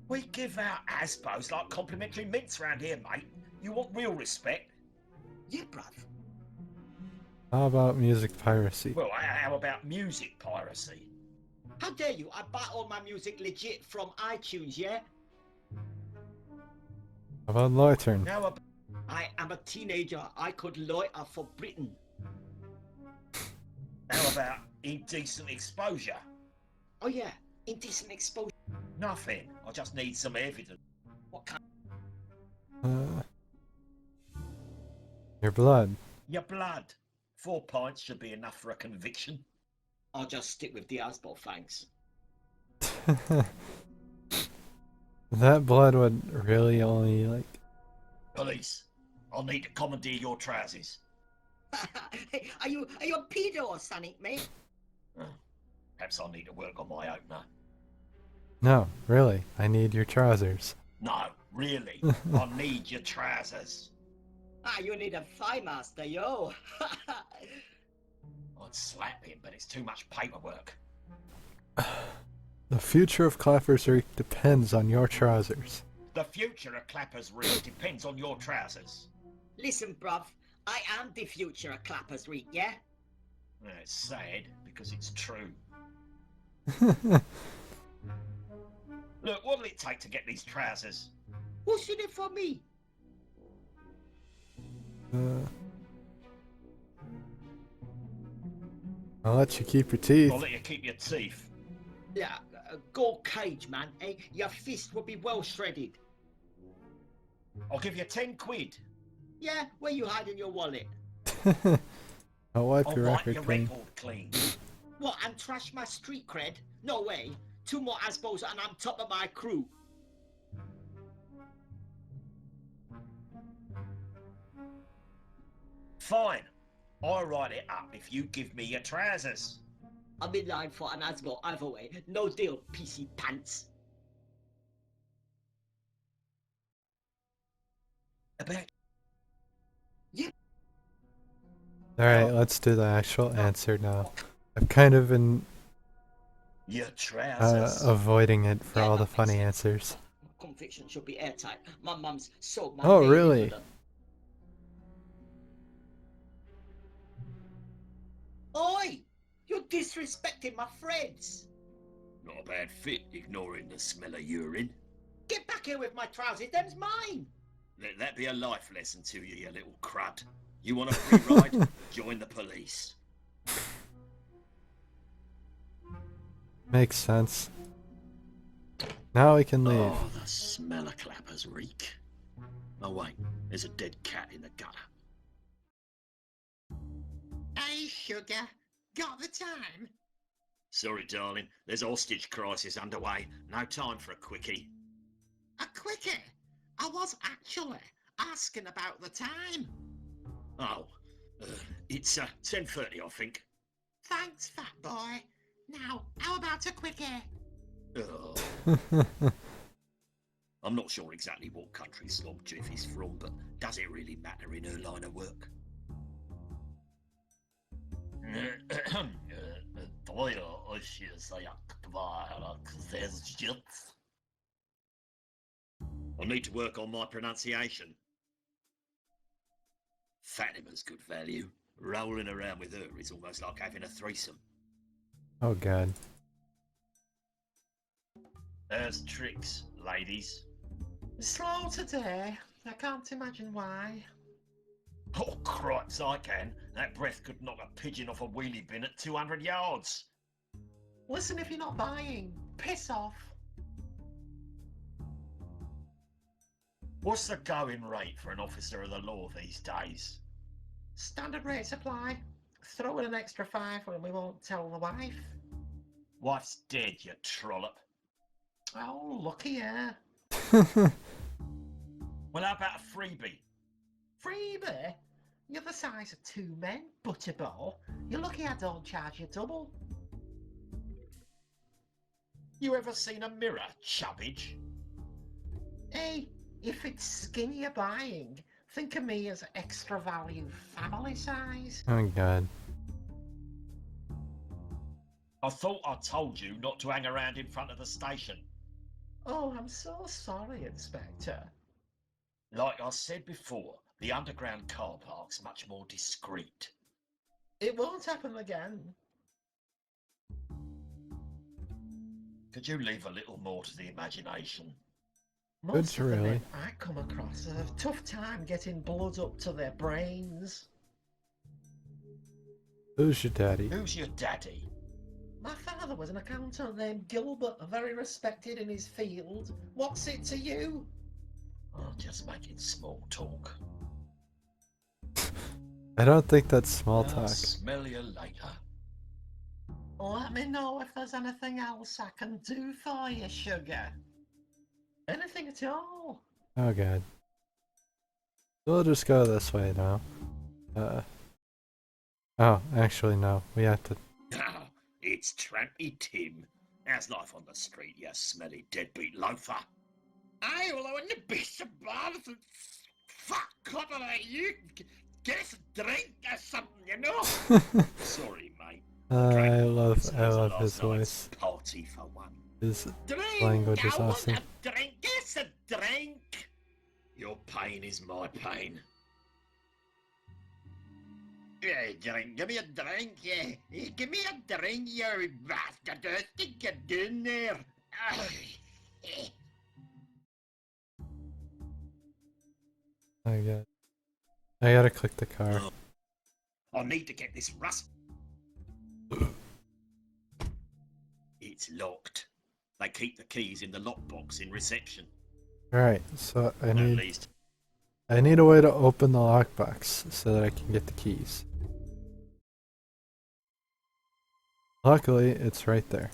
We give out ASPOs like complimentary mints round here, mate. You want real respect? Yeah, bruv. How about music piracy? Well, how about music piracy? How dare you? I buy all my music legit from iTunes, yeah? How about loitering? How about... I am a teenager. I could loiter for Britain. How about indecent exposure? Oh yeah, indecent exposure. Nothing. I just need some evidence. What kind? Your blood. Your blood. 4 pints should be enough for a conviction. I'll just stick with the Asbol, thanks. That blood would really only, like... Police, I'll need to commandeer your trousers. Hey, are you a pedo or something, mate? Perhaps I'll need to work on my opener. No, really. I need your trousers. No, really. I need your trousers. Ah, you need a thigh master, yo. I'd slap him, but it's too much paperwork. The future of Clappers Reek depends on your trousers. The future of Clappers Reek depends on your trousers. Listen, bruv. I am the future of Clappers Reek, yeah? It's sad, because it's true. Look, what'll it take to get these trousers? What's in it for me? I'll let you keep your teeth. I'll let you keep your teeth. Yeah, gold cage, man, eh? Your fist will be well shredded. I'll give you 10 quid. Yeah, where you hiding your wallet? I'll wipe I'll your wipe record your clean. record clean. What, and trash my street cred? No way. 2 more Asbos and I'm top of my crew. Fine. I'll write it up if you give me your trousers. I'm in line for an Asbo either way. No deal, PC pants. About Alright, let's do the actual answer now. I've kind of been your trousers. avoiding it for Yeah, all the that makes funny sense. answers. Conviction should be airtight. My mum's so my Oh, baby really? with them. Oi! You're disrespecting my friends! Not a bad fit, ignoring the smell of urine. Get back here with my trousers, them's mine! Let that be a life lesson to you, you little crud. You want a free ride? Join the police. Makes sense. Now we can leave. Oh, the smell of clappers reek. Oh wait, there's a dead cat in the gutter. Hey, sugar. Got the time? Sorry, darling, there's a hostage crisis underway. No time for a quickie. A quickie? I was actually asking about the time. Oh, it's 10:30, I think. Thanks, fat boy. Now, how about a quickie? Oh. I'm not sure exactly what country Slob Jiff is from, but does it really matter in her line of work? I need to work on my pronunciation. Fatima's good value. Rolling around with her is almost like having a threesome. Oh god. There's tricks, ladies. Slow today. I can't imagine why. Oh, cripes, I can. That breath could knock a pigeon off a wheelie bin at 200 yards. Listen, if you're not buying, piss off. What's the going rate for an officer of the law these days? Standard rate supply. Throw in an extra 5 when we won't tell the wife. Wife's dead, you trollop. Oh, lucky yeah. Well, how about a freebie? Freebie? You're the size of 2 men, butterball. You're lucky I don't charge you double. You ever seen a mirror, chubbage? Hey, if it's skin you're buying, think of me as extra value family size. Oh god. I thought I told you not to hang around in front of the station. Oh, I'm so sorry, Inspector. Like I said before, the underground car park's much more discreet. It won't happen again. Could you leave a little more to the imagination? Most of the really. men I come across have a tough time getting blood up to their brains. Who's your daddy? Who's your daddy? My father was an accountant named Gilbert, very respected in his field. What's it to you? Oh, just making small talk. I don't think that's small I'll talk. smell you later. Let me know if there's anything else I can do for you, sugar. Anything at all. Oh god. We'll just go this way now. Oh, actually no. We have to... Ah, it's Trampy Tim. How's life on the street, you smelly deadbeat loafer? Hey, well, I wouldn't be so bad if fuck couple like you get us a drink or something, you know? Sorry, mate. I love Last his night's voice. Party for one. His Drink! language is I want awesome. a drink, yes, a drink! Your pain is my pain. Yeah, drink, give me a drink, yeah. Give me a drink, you bastard. What do you think you're doing there? Oh god. I gotta click the car. I need to get this rust. It's locked. They keep the keys in the lockbox in reception. Alright, so I At need... least I need a way to open the lockbox so that I can get the keys. Luckily, it's right there.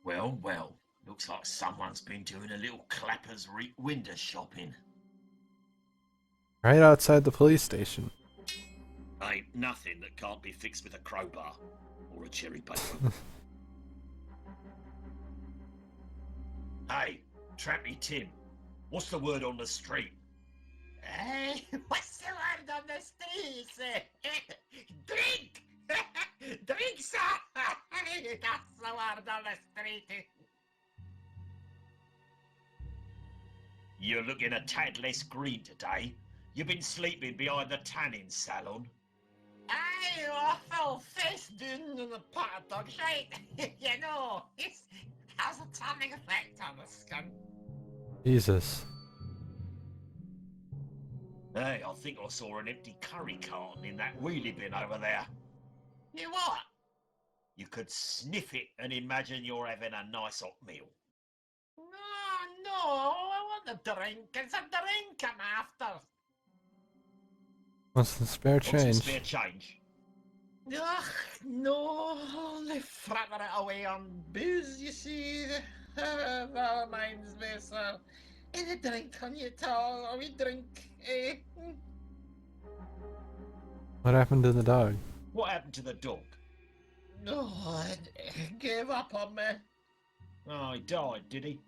Well, well. Looks like someone's been doing a little clappers window shopping. Right outside the police station. Ain't nothing that can't be fixed with a crowbar or a cherry paper. Hey, Trappy Tim, what's the word on the street? Hey, what's the word on the streets? Drink! Drink, sir! That's the word on the street. You're looking a tad less green today. You've been sleeping behind the tanning salon. Aye, awful face doing in the pot of dog shite. You know, it has a tanning effect on the skin. Jesus. Hey, I think I saw an empty curry carton in that wheelie bin over there. You what? You could sniff it and imagine you're having a nice hot meal. No, I want a drink. It's a drink I'm after. What's the spare Want some change? spare change? Ugh, no, only fratter it away on booze, you see. That reminds me, sir. Any drink on you at all? Are we drink, eh? What happened to the dog? What happened to the dog? No, it gave up on me. Oh, he died, did he?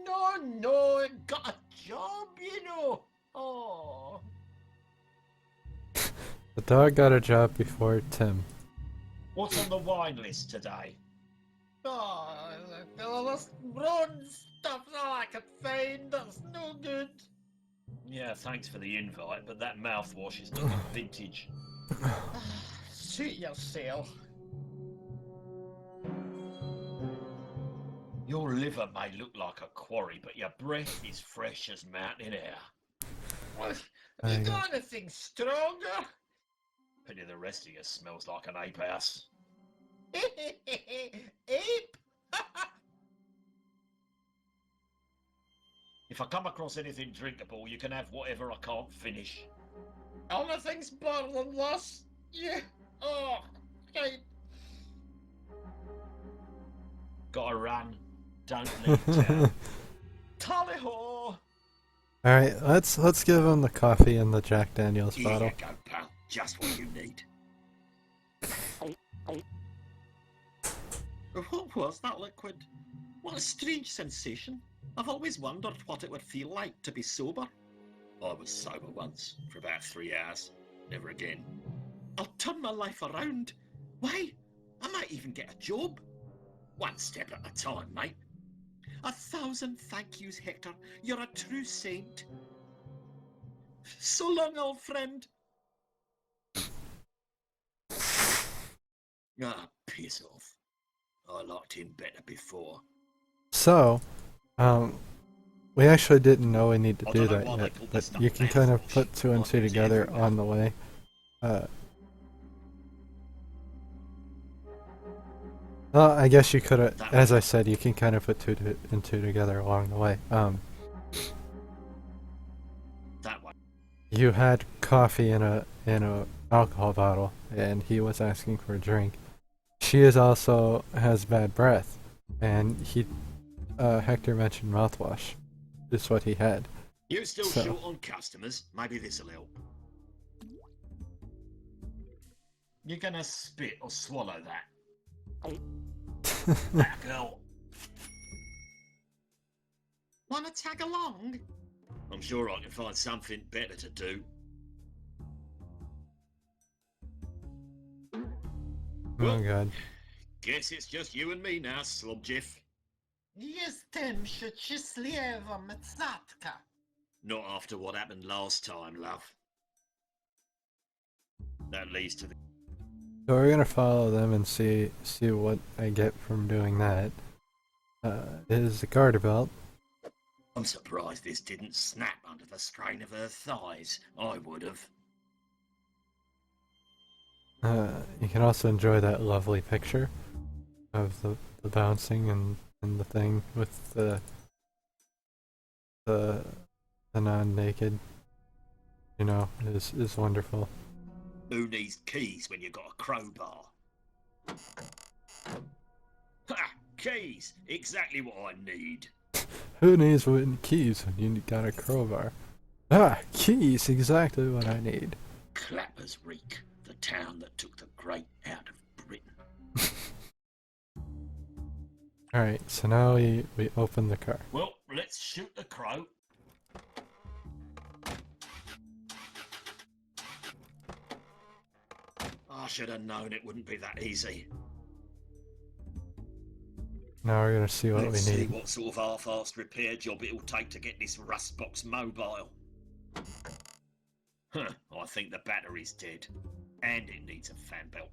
No, it got a job, you know. Oh. The dog got a job before Tim. What's on the wine list today? Oh, all this rotten stuff's all I could find. That's no good. Yeah, thanks for the invite, but that mouthwash is looking vintage. Suit yourself. Your liver may look like a quarry, but your breath is fresh as mountain air. What? You got anything stronger? Pity the rest of you smells like an ape house. Ape? If I come across anything drinkable, you can have whatever I can't finish. Anything's better than this. Yeah. Oh, right. Gotta run. Don't leave town. Tally ho! Alright, let's give him the coffee and the Jack Daniels Here bottle. you go, pal. Just what you need. What was that liquid? What a strange sensation. I've always wondered what it would feel like to be sober. I was sober once, for about 3 hours. Never again. I'll turn my life around. Why, I might even get a job. One step at a time, mate. 1,000 thank yous, Hector. You're a true saint. So long, old friend. Ah, piss off. I liked him better before. So, we actually didn't know we need to I do don't know that why they yet, call but this stuff you can kind of mouthwash. put two and Like two it's together everywhere. on the way. Well, I guess you could have, as I said, you can kind of put two and two together along the way. That way. You had coffee in a alcohol bottle, and he was asking for a drink. She is also has bad breath, and Hector mentioned mouthwash. Is what he had. You still So- short on customers? Maybe this'll help. You're gonna spit or swallow that. That girl. Wanna tag along? I'm sure I can find something better to do. Oh god. Guess it's just you and me now, Slobjiff. Jestem się счастливо, Metzatka. Not after what happened last time, love. That leads to the... So we're gonna follow them and see what I get from doing that. Is the garter belt. I'm surprised this didn't snap under the strain of her thighs. I would have. You can also enjoy that lovely picture of the bouncing and the thing with the non-naked you know, is wonderful. Who needs keys when you got a crowbar? Ha! Keys! Exactly what I need. Who needs keys when you got a crowbar? Ah, keys, exactly what I need. Clappers Reek, the town that took the great out of Britain. Alright, so now we open the car. Well, let's shoot the crow. I should have known it wouldn't be that easy. Now we're gonna see what Let's we see need. what sort of half-assed repair job it'll take to get this rust box mobile. Huh, I think the battery's dead. And it needs a fan belt.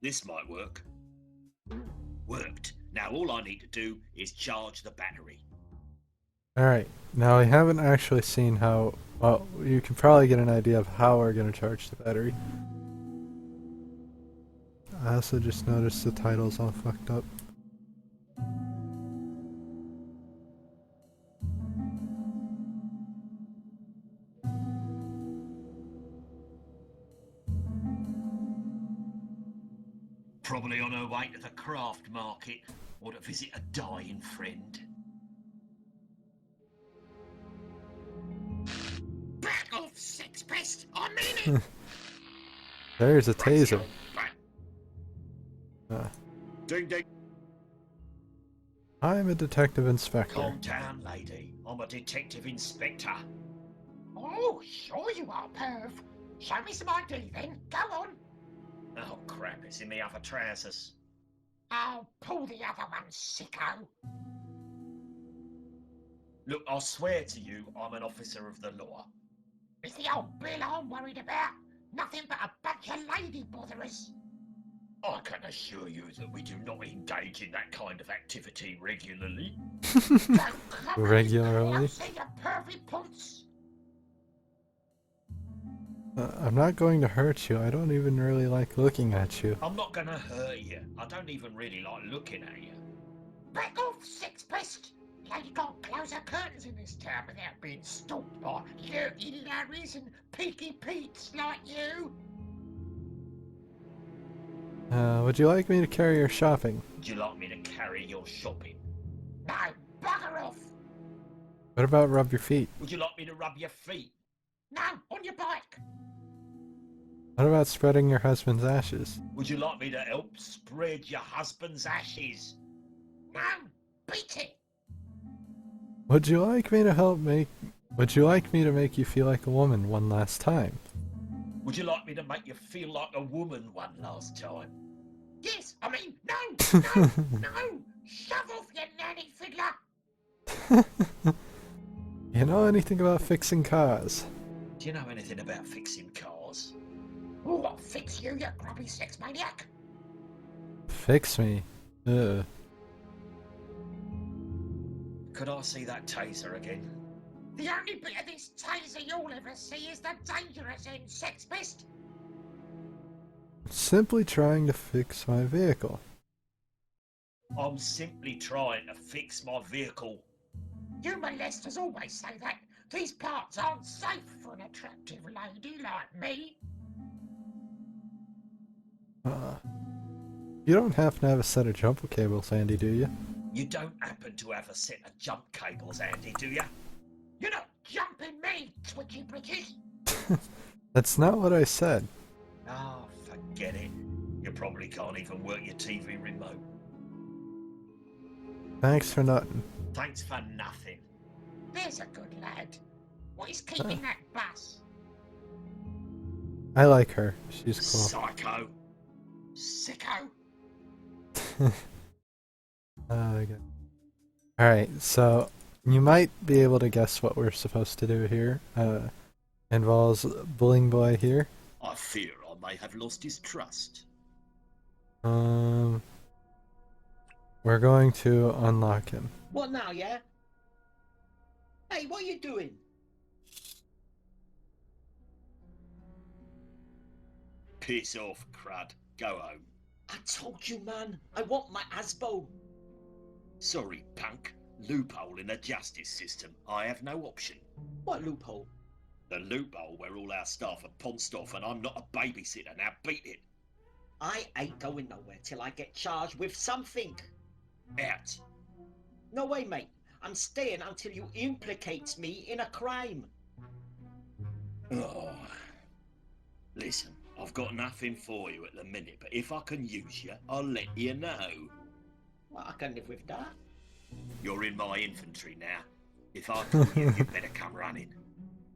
This might work. Worked. Now all I need to do is charge the battery. Alright, now we haven't actually seen how... Well, you can probably get an idea of how we're gonna charge the battery. I also just noticed the title's all fucked up. Probably on her way to the craft market or to visit a dying friend. Back off, sex pest! I mean it! There's a taser. Ding ding. I'm a detective inspector. Calm down, lady. I'm a detective inspector. Oh, sure you are, perv. Show me some ID then. Go on. Oh crap, it's in the other trousers. I'll pull the other one, sicko. Look, I swear to you, I'm an officer of the law. It's the old bill I'm worried about. Nothing but a bunch of lady botherers. I can assure you that we do not engage in that kind of activity regularly. Don't come Regularly? I'll see your pervy punts. I'm not going to hurt you. I don't even really like looking at you. I'm not gonna hurt you. I don't even really like looking at you. Back off, sex pest. Lady can't close her curtains in this town without being stalked by Lurky Larrys and Peaky Petes like you. Would you like me to carry your shopping? Would you like me to carry your shopping? No, bugger off. What about rub your feet? Would you like me to rub your feet? No, on your bike. What about spreading your husband's ashes? Would you like me to help spread your husband's ashes? No, beat it. Would you like me to make you feel like a woman one last time? Would you like me to make you feel like a woman one last time? Yes, I mean, no, no. Shove off, you nanny fiddler. You know anything about fixing cars? Do you know anything about fixing cars? Oh, what fix you, you grubby sex maniac? Fix me? Ugh. Could I see that taser again? The only bit of this taser you'll ever see is the dangerous end, sex pest. Simply trying to fix my vehicle. I'm simply trying to fix my vehicle. You molesters always say that. These parts aren't safe for an attractive lady like me. You don't happen to have a set of jumper cables handy, do you? You don't happen to have a set of jump cables handy, do you? You're not jumping me, twitchy britches. That's not what I said. Oh, forget it. You probably can't even work your TV remote. Thanks for nothing. Thanks for nothing. There's a good lad. What is keeping that bus? I like her. She's cool. Psycho. Sicko. Alright, so you might be able to guess what we're supposed to do here. Involves Bullying Boy here. I fear I may have lost his trust. We're going to unlock him. What now, yeah? Hey, what are you doing? Piss off, crud. Go home. I told you, man. I want my Asbo. Sorry, punk. Loophole in the justice system. I have no option. What loophole? The loophole where all our staff are pounced off and I'm not a babysitter. Now beat it. I ain't going nowhere till I get charged with something. Out. No way, mate. I'm staying until you implicate me in a crime. Oh. Listen, I've got nothing for you at the minute, but if I can use you, I'll let you know. Well, I can live with that. You're in my infantry now. If I call you, you better come running.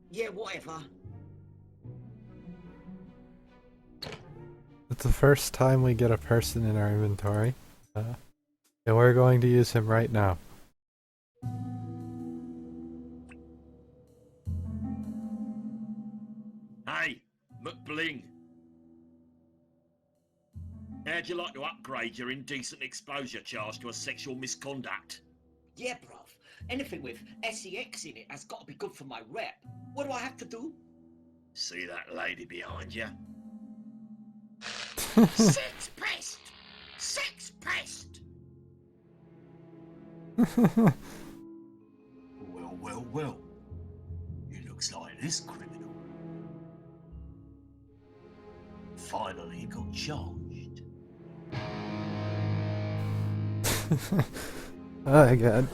Yeah, whatever. It's the first time we get a person in our inventory. And we're going to use him right now. Hey, McBling. How'd you like to upgrade your indecent exposure charge to a sexual misconduct? Yeah, bruv. Anything with SEX in it has got to be good for my rep. What do I have to do? See that lady behind you? Sex pest! Sex pest! Well. It looks like this criminal finally got charged. Oh my god,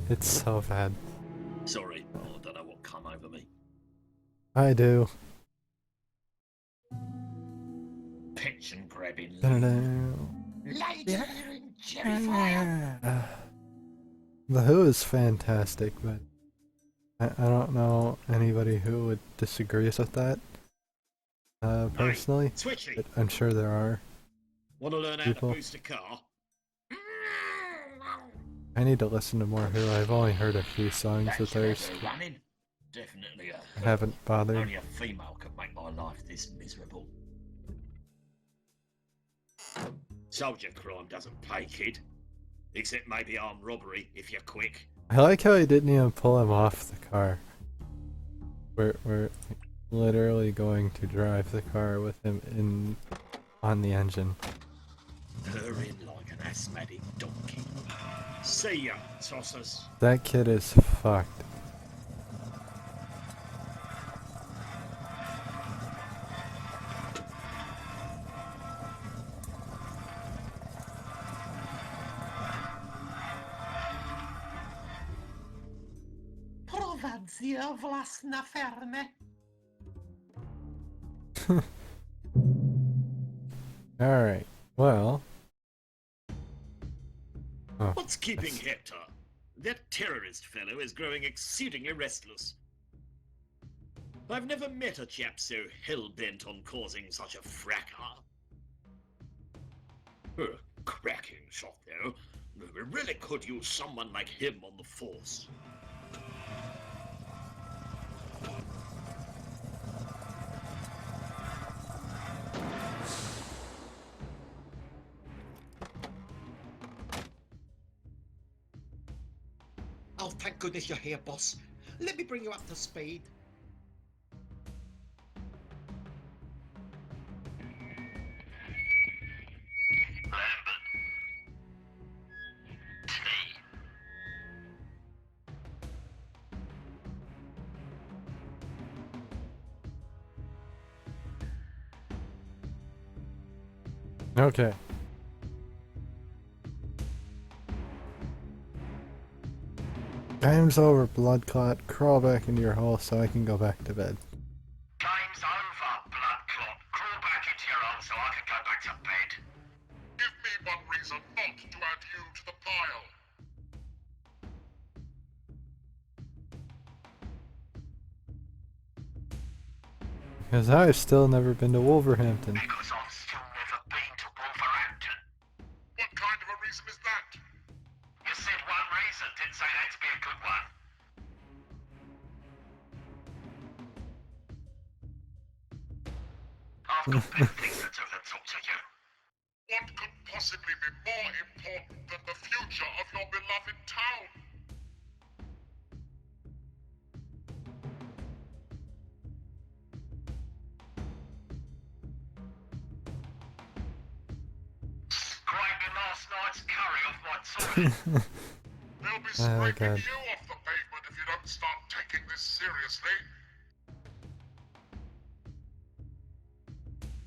it's so bad. Sorry, I don't know what come over me. I do. Pension grabbing. Lady in Jerry Fire! The Who is fantastic, but I don't know anybody who would disagree with that. Personally, Hey, Switchy, but I'm sure there are. want to learn how people. to boost a car? I need to listen to more Who. I've only heard a few songs of theirs. Definitely running. Definitely I haven't bothered. Only a female could make my life this miserable. Soldier crime doesn't pay, kid. Except maybe armed robbery, if you're quick. I like how he didn't even pull him off the car. We're literally going to drive the car with him in on the engine. Purring like an asthmatic donkey. See ya, tossers. That kid is fucked. Prowadziła własna fermę. Alright, well. Oh, What's keeping Hector? That terrorist fellow is growing exceedingly restless. I've never met a chap so hell-bent on causing such a fracas. Cracking shot, though. We really could use someone like him on the force. Oh, thank goodness you're here, boss. Let me bring you up to speed. okay. Time's over, blood clot. Crawl back into your hole so I can go back to bed. Game's over, blood clot. Crawl back into your hole so I can go back to bed. Give me one reason not to add you to the pile. Because I've still never been to Wolverhampton. Because I've still never been to Wolverhampton. What kind of a reason is that? You said one reason, didn't say that to be a good one. I've got better things to do than talk to you. What could possibly be more important than the future of your beloved town? Scraping last night's curry off my toilet. They'll be Oh, scraping God. you off the pavement if you don't start taking this seriously.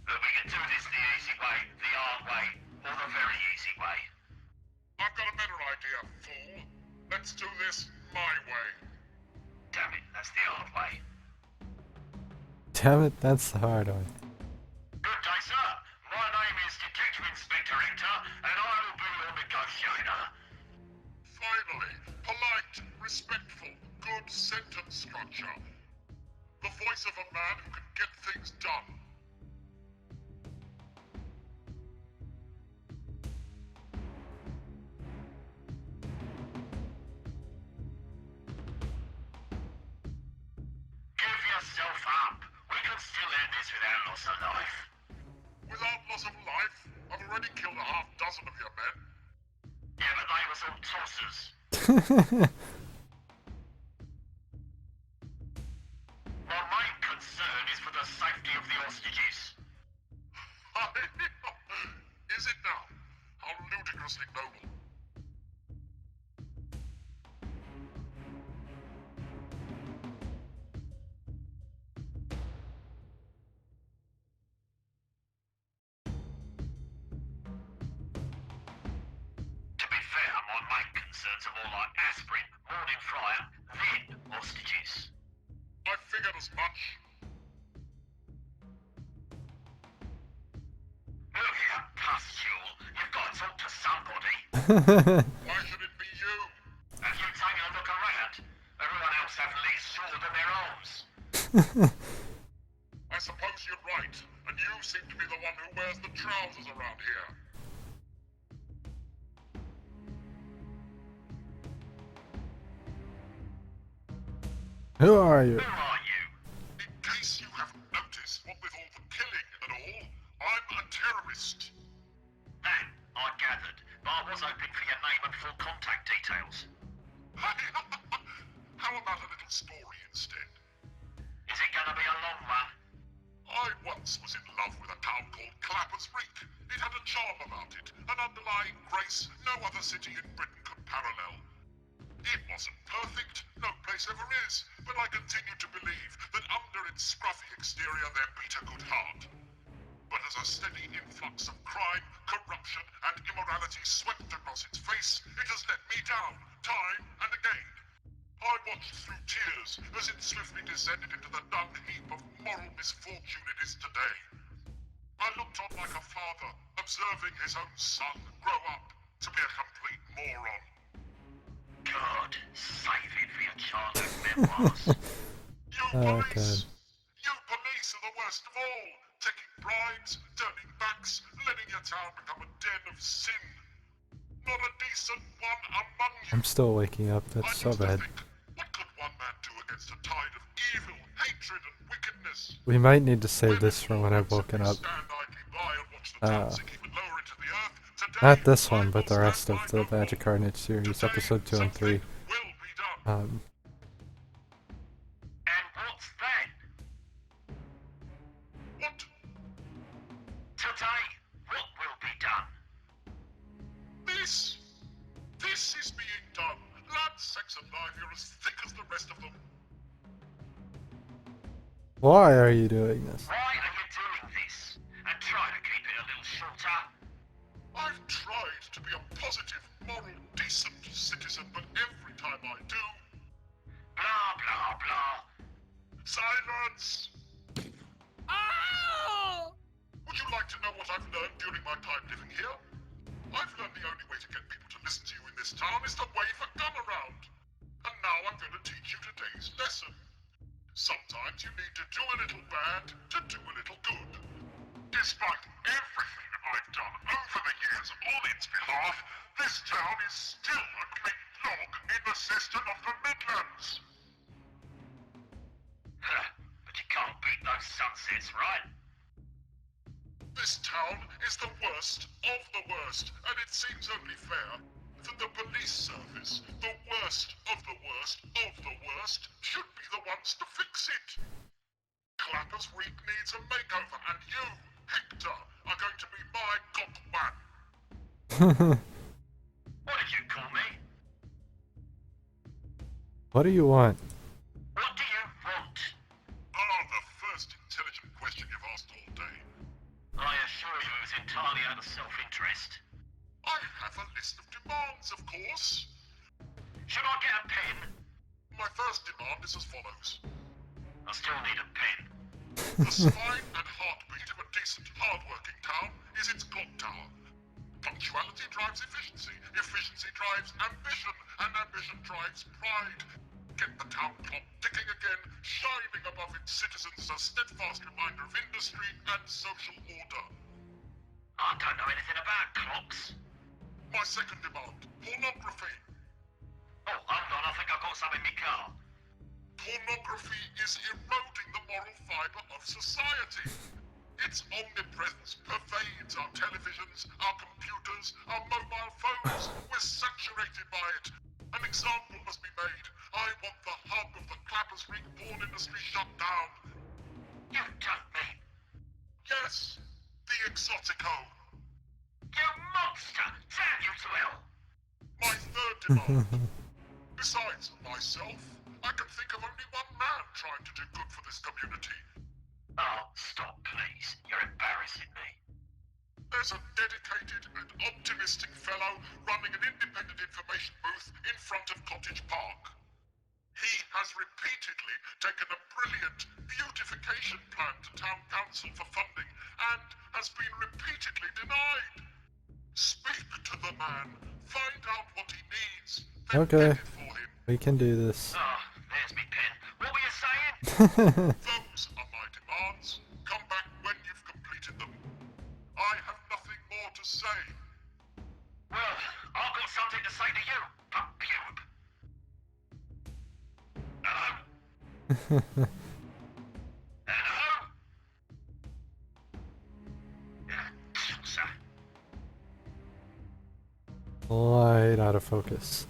But we can do this the easy way, the hard way, or the very easy way. I've got a better idea, fool. Let's do this my way. Damn it, that's the hard way. Damn it, that's the hard one. Good day, sir. My name is Detective Inspector Hector, and I will be your negotiator. Finally, polite, respectful, good sentence structure. The voice of a man who can get things done. Give yourself up. We can still end this without loss of life. Without loss of life, I've already killed a half dozen of your men. Yeah, but they was all tossers. My main concern is for the safety of the hostages. Is it now? How ludicrously noble. To be fair, my main concerns are more like aspirin, morning fryer, then hostages. I figured as much. Look here, pustule. You've got to talk to somebody. Why should it be you? Have you taken a look around? Everyone else have legs shorter than their arms. I suppose you're right, and you seem to be the one who wears the trousers around here. Who are you? Who are you? In case you haven't noticed, what with all the killing and all, I'm a terrorist. That, I gathered, but I was hoping for your name and full contact details. How about a little story instead? Is it gonna be a long one? I once was in love with a town called Clappers Reek. It had a charm about it, an underlying grace no other city in Britain could parallel. It wasn't perfect, no place ever is, but I continue to believe that under its scruffy exterior there beat a good heart. But as a steady influx of crime, corruption, and immorality swept across its face, it has let me down, time and again. I watched through tears as it swiftly descended into the dung heap of moral misfortune it is today. I looked on like a father, observing his own son grow up to be a complete moron. God, save it for your childhood memoirs. You Oh, police! You police are the worst of all! Taking bribes, turning backs, letting your town become a den of sin. Not a decent one among you. I'm still waking up, I that's so used to bad. think, what could one man do against a tide of evil, hatred, and wickedness? We might need to save this for when I've woken up. Stand idly by and watch the town sink even lower into the earth. Today, Not this one, I but the will rest stand of by the no more. Magic Carnage series, Today, episode 2 and 3. something will be done. And what's that? What? Today, what will be done? This is being done. Land, sex, and life, you're as thick as the rest of them. Why are you doing this? Why are you doing this? And try to keep it a little shorter. I've tried to be a positive, moral, decent citizen, but every time I do... Blah, blah, blah. Silence! Oh! Would you like to know what I've learned during my time living here? I've learned the only way to get people to listen to you in this town is to wave a gun around. And now I'm going to teach you today's lesson. Sometimes you need to do a little bad to do a little good. Despite everything I've done over the years on its behalf, this town is still a big log in the system of the Midlands. Huh, but you can't beat those sunsets, right? This town is the worst of the worst, and it seems only fair that the police service, the worst of the worst of the worst, should be the ones to fix it. Clappers Reek needs a makeover, and you, Hector, are going to be my cock man. What did you call me? What do you want? What do you want? Ah, the first intelligent question you've asked all day. I assure you it's entirely out of self-interest. I have a list of demands, of course. Should I get a pen? My first demand is as follows. I still need a pen. The spine and heartbeat of a decent, hard-working town is its clock tower. Punctuality drives efficiency, efficiency drives ambition, and ambition drives pride. Get the town clock ticking again, shining above its citizens as a steadfast reminder of industry and social order. I don't know anything about clocks. My second demand, pornography. Oh, hold on, I think I've got some in my car. Pornography is eroding the moral fibre of society. Its omnipresence pervades our televisions, our computers, our mobile phones. We're saturated by it. An example must be made. I want the hub of the Clappers Creek porn industry shut down. You don't mean... Yes, the Exotico. You monster! Damn you to hell! My third demand. Besides myself, I can think of only one man trying to do good for this community. Oh, stop, please. You're embarrassing me. There's a dedicated and optimistic fellow running an independent information booth in front of Cottage Park. He has repeatedly taken a brilliant beautification plan to town council for funding and has been repeatedly denied. Speak to the man, find out what he needs, then Okay. get it for him. We can do this. Oh, there's me pen. What were you saying? Those are my demands. Come back when you've completed them. I have nothing more to say. Well, I've got something to say to you, but Bube. Hello? Hello? Sir. Light out of focus.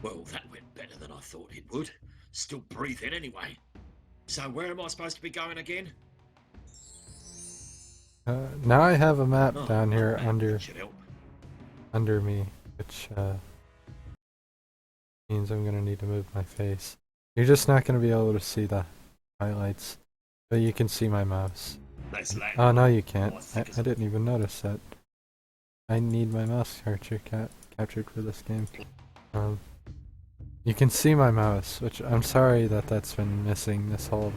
Well, that went better than I thought it would. Still breathing anyway. So where am I supposed to be going again? Now I have a map Oh, down here that under should help. me, which means I'm gonna need to move my face. You're just not gonna be able to see the highlights, but you can see my mouse. That's like Oh no, you can't. Oh, I I think it's- didn't even notice that. I need my mouse captured for this game. You can see my mouse, which I'm sorry that that's been missing this whole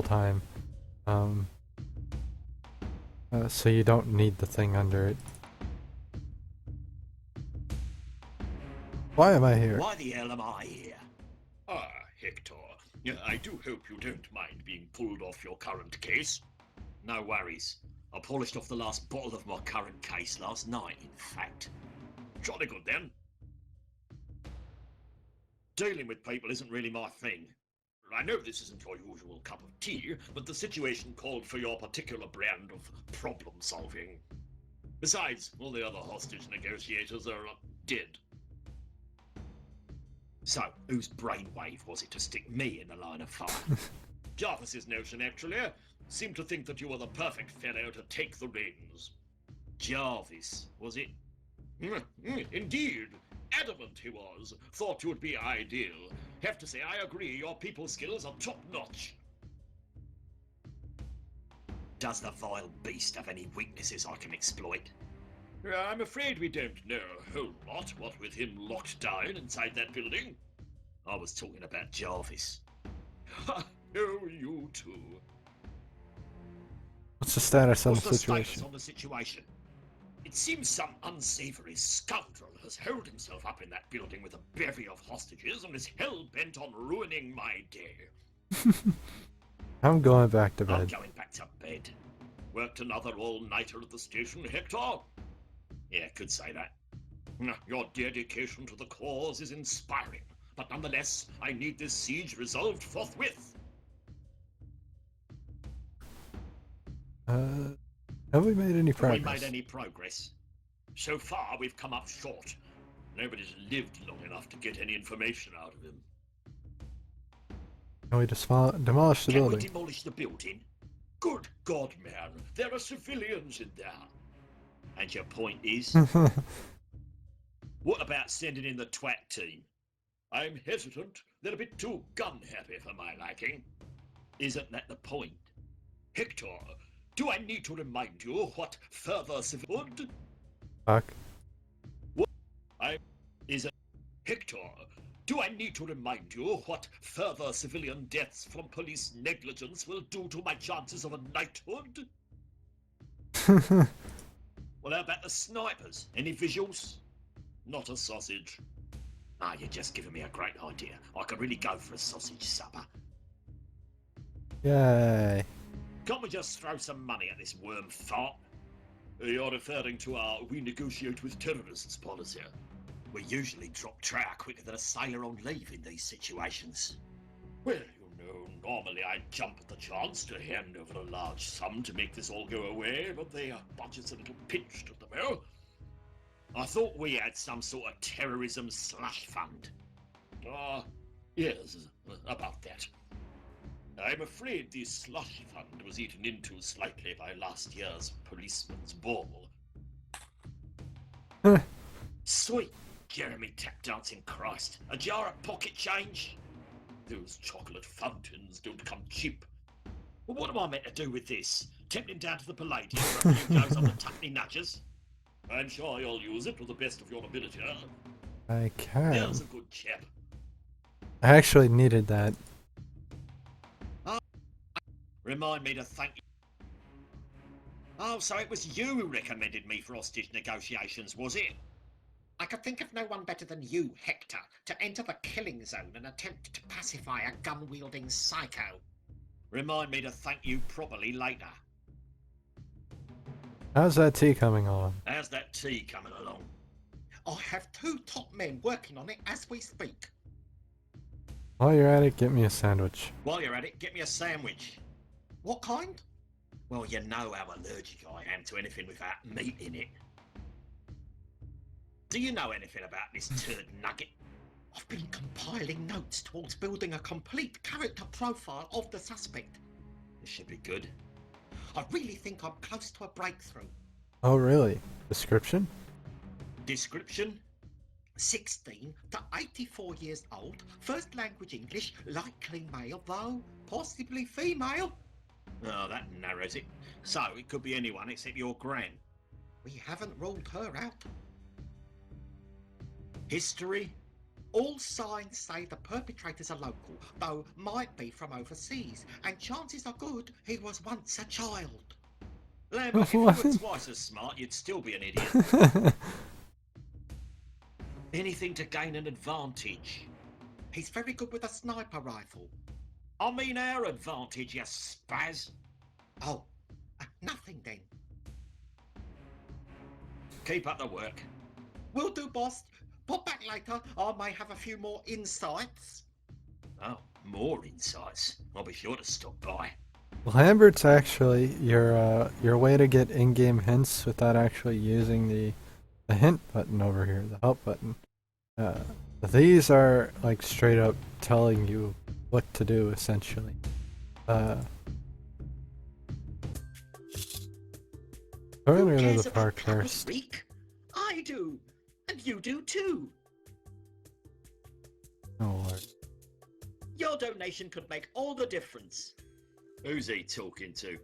time. So you don't need the thing under it. Why am I here? Why the hell am I here? Ah, Hector. I do hope you don't mind being pulled off your current case. No worries. I polished off the last bottle of my current case last night, in fact. Jolly good then. Dealing with people isn't really my thing. I know this isn't your usual cup of tea, but the situation called for your particular brand of problem solving. Besides, all the other hostage negotiators are dead. So, whose brainwave was it to stick me in the line of fire? Jarvis's notion, actually. Seemed to think that you were the perfect fellow to take the reins. Jarvis, was it? Indeed. Adamant he was. Thought you'd be ideal. Have to say, I agree, your people skills are top-notch. Does the vile beast have any weaknesses I can exploit? I'm afraid we don't know a whole lot, what with him locked down inside that building. I was talking about Jarvis. Ha! Oh, you too. What's the status on What's the the situation? status on the situation? It seems some unsavory scoundrel has holed himself up in that building with a bevy of hostages and is hell-bent on ruining my day. I'm going back to I'm bed. going back to bed. Worked another all-nighter at the station, Hector? Yeah, could say that. Your dedication to the cause is inspiring, but nonetheless, I need this siege resolved forthwith. Have we made any Have progress? we made any progress? So far, we've come up short. Nobody's lived long enough to get any information out of him. Can we demolish the Can we building? demolish the building? Good God, man, there are civilians in there. And your point is? What about sending in the twat team? I'm hesitant, They're a bit too gun-happy for my liking. Isn't that the point? Hector, do I need to remind you what further civil... Fuck. Hector, do I need to remind you what further civilian deaths from police negligence will do to my chances of a knighthood? Well, how about the snipers? Any visuals? Not a sausage. Ah, you're just giving me a great idea. I could really go for a sausage supper. Yay. Can't we just throw some money at this worm fart? You're referring to our we negotiate with terrorists policy. We usually drop trout quicker than a sailor on leave in these situations. Well, you know, normally I'd jump at the chance to hand over a large sum to make this all go away, but the budget's a little pinched at the moment. I thought we had some sort of terrorism slush fund. Yes, about that. I'm afraid the slush fund was eaten into slightly by last year's policeman's ball. Sweet Jeremy tap dancing Christ. A jar of pocket change? Those chocolate fountains don't come cheap. Well, what am I meant to do with this? Tempt him down to the Palladium for a few goes on the Tuckney Nudgers? I'm sure you'll use it to the best of your ability. I can. There's a good chap. I actually needed that. Remind me to thank you. Oh, so it was you who recommended me for hostage negotiations, was it? I could think of no one better than you, Hector, to enter the killing zone and attempt to pacify a gun-wielding psycho. Remind me to thank you properly later. How's that tea coming along? How's that tea coming along? I have 2 top men working on it as we speak. While you're at it, get me a sandwich. While you're at it, get me a sandwich. What kind? Well, you know how allergic I am to anything without meat in it. Do you know anything about this turd nugget? I've been compiling notes towards building a complete character profile of the suspect. This should be good. I really think I'm close to a breakthrough. Oh, really? Description? Description? 16 to 84 years old, first language English, likely male though, possibly female. Oh, that narrows it. So, it could be anyone except your gran. We haven't ruled her out. History? All signs say the perpetrators are local, though might be from overseas, and chances are good he was once a child. Lambert, if you were twice as smart, you'd still be an idiot. Anything to gain an advantage. He's very good with a sniper rifle. I mean our advantage, you spaz. Oh, nothing then. Keep up the work. Will do, boss. Pop back later. I may have a few more insights. Oh, more insights. I'll be sure to stop by. Lambert's actually your way to get in-game hints without actually using the hint button over here, the help button. These are like straight up telling you what to do, essentially. Going to the park first. Week? I do, and you do too. Oh Lord. Your donation could make all the difference. Who's he talking to?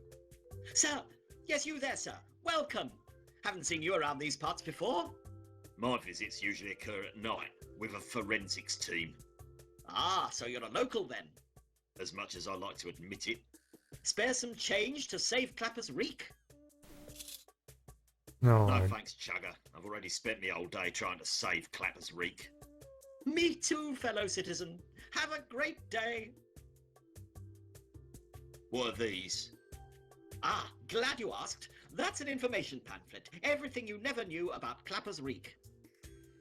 Sir, yes, you there, sir. Welcome. Haven't seen you around these parts before. My visits usually occur at night with a forensics team. Ah, so you're a local then. As much as I like to admit it. Spare some change to save Clapper's reek? No, No Lord. thanks, Chugger. I've already spent the whole day trying to save Clapper's reek. Me too, fellow citizen. Have a great day. What are these? Ah, glad you asked. That's an information pamphlet. Everything you never knew about Clapper's reek.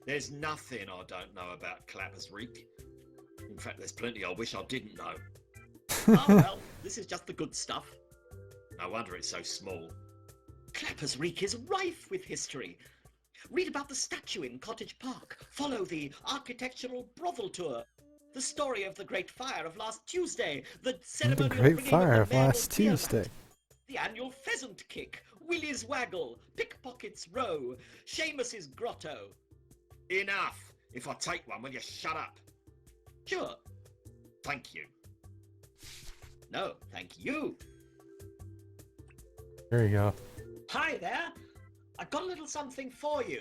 There's nothing I don't know about Clapper's reek. In fact, there's plenty I wish I didn't know. Ah, well, this is just the good stuff. No wonder it's so small. Clapper's reek is rife with history. Read about the statue in Cottage Park. Follow the architectural brothel tour. The story of the Great Fire of last Tuesday. The ceremony The Great bringing Fire the of mayoral last theatre. Tuesday. The annual pheasant kick. Willie's waggle. Pickpocket's row. Seamus's grotto. Enough! If I take one, will you shut up? Sure. Thank you. No, thank you. There you go. Hi there. I got a little something for you.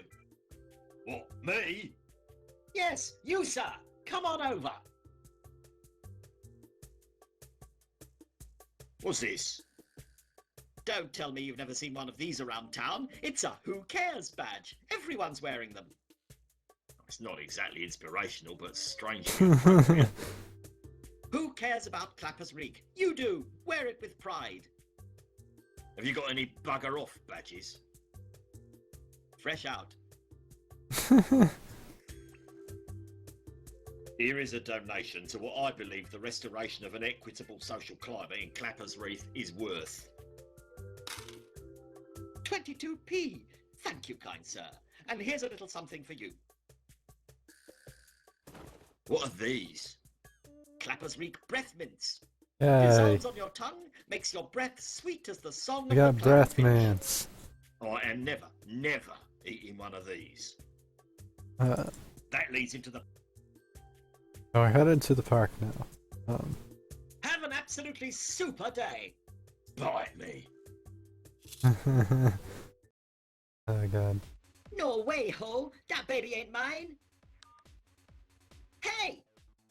What, me? Yes, you, sir. Come on over. What's this? Don't tell me you've never seen one of these around town. It's a Who Cares badge. Everyone's wearing them. It's not exactly inspirational, but strangely appropriate. Who cares about Clappers Reek? You do. Wear it with pride. Have you got any bugger off badges? Fresh out. Here is a donation to what I believe the restoration of an equitable social climate in Clappers Reef is worth. 22p. Thank you, kind sir. And here's a little something for you. What are these? Clappers Reek breath mints. Yay. Dissolves on your tongue, makes your breath sweet as the song I of got the breath clownfinch. mints. I am never eating one of these. That leads into the... So we're headed to the park now. Have an absolutely super day. Bite me. Oh god. No way, ho. That baby ain't mine. Hey!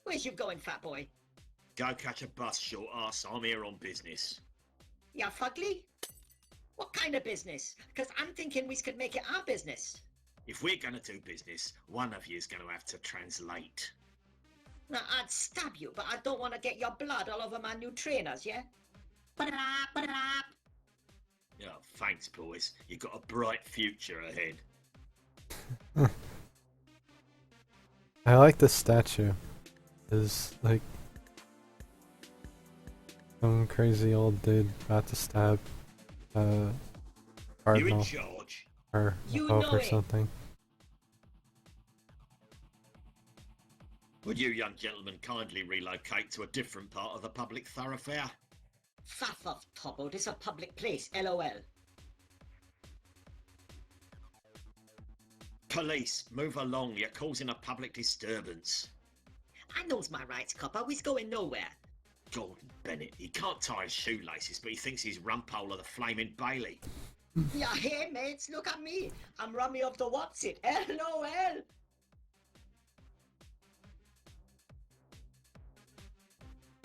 Where's you going, fat boy? Go catch a bus, short ass. I'm here on business. Ya fugly? What kind of business? Because I'm thinking we could make it our business. If we're gonna do business, one of you's gonna have to translate. Now, I'd stab you, but I don't want to get your blood all over my new trainers, yeah? Ba-da-da, ba-da-da. Oh, thanks, boys. You've got a bright future ahead. I like this statue. Is like some crazy old dude about to stab You in Cardinal charge? or You Pope know or it. something. Would you young gentlemen kindly relocate to a different part of the public thoroughfare? Faff off, Toppo. This a public place, LOL. Police, move along. You're causing a public disturbance. I knows my rights, copper. We's going nowhere. Gordon Bennett, he can't tie his shoelaces, but he thinks he's rumpole of the Flaming Bailey. Yeah, hey, mates, look at me. I'm Rummy of the What's It. LOL.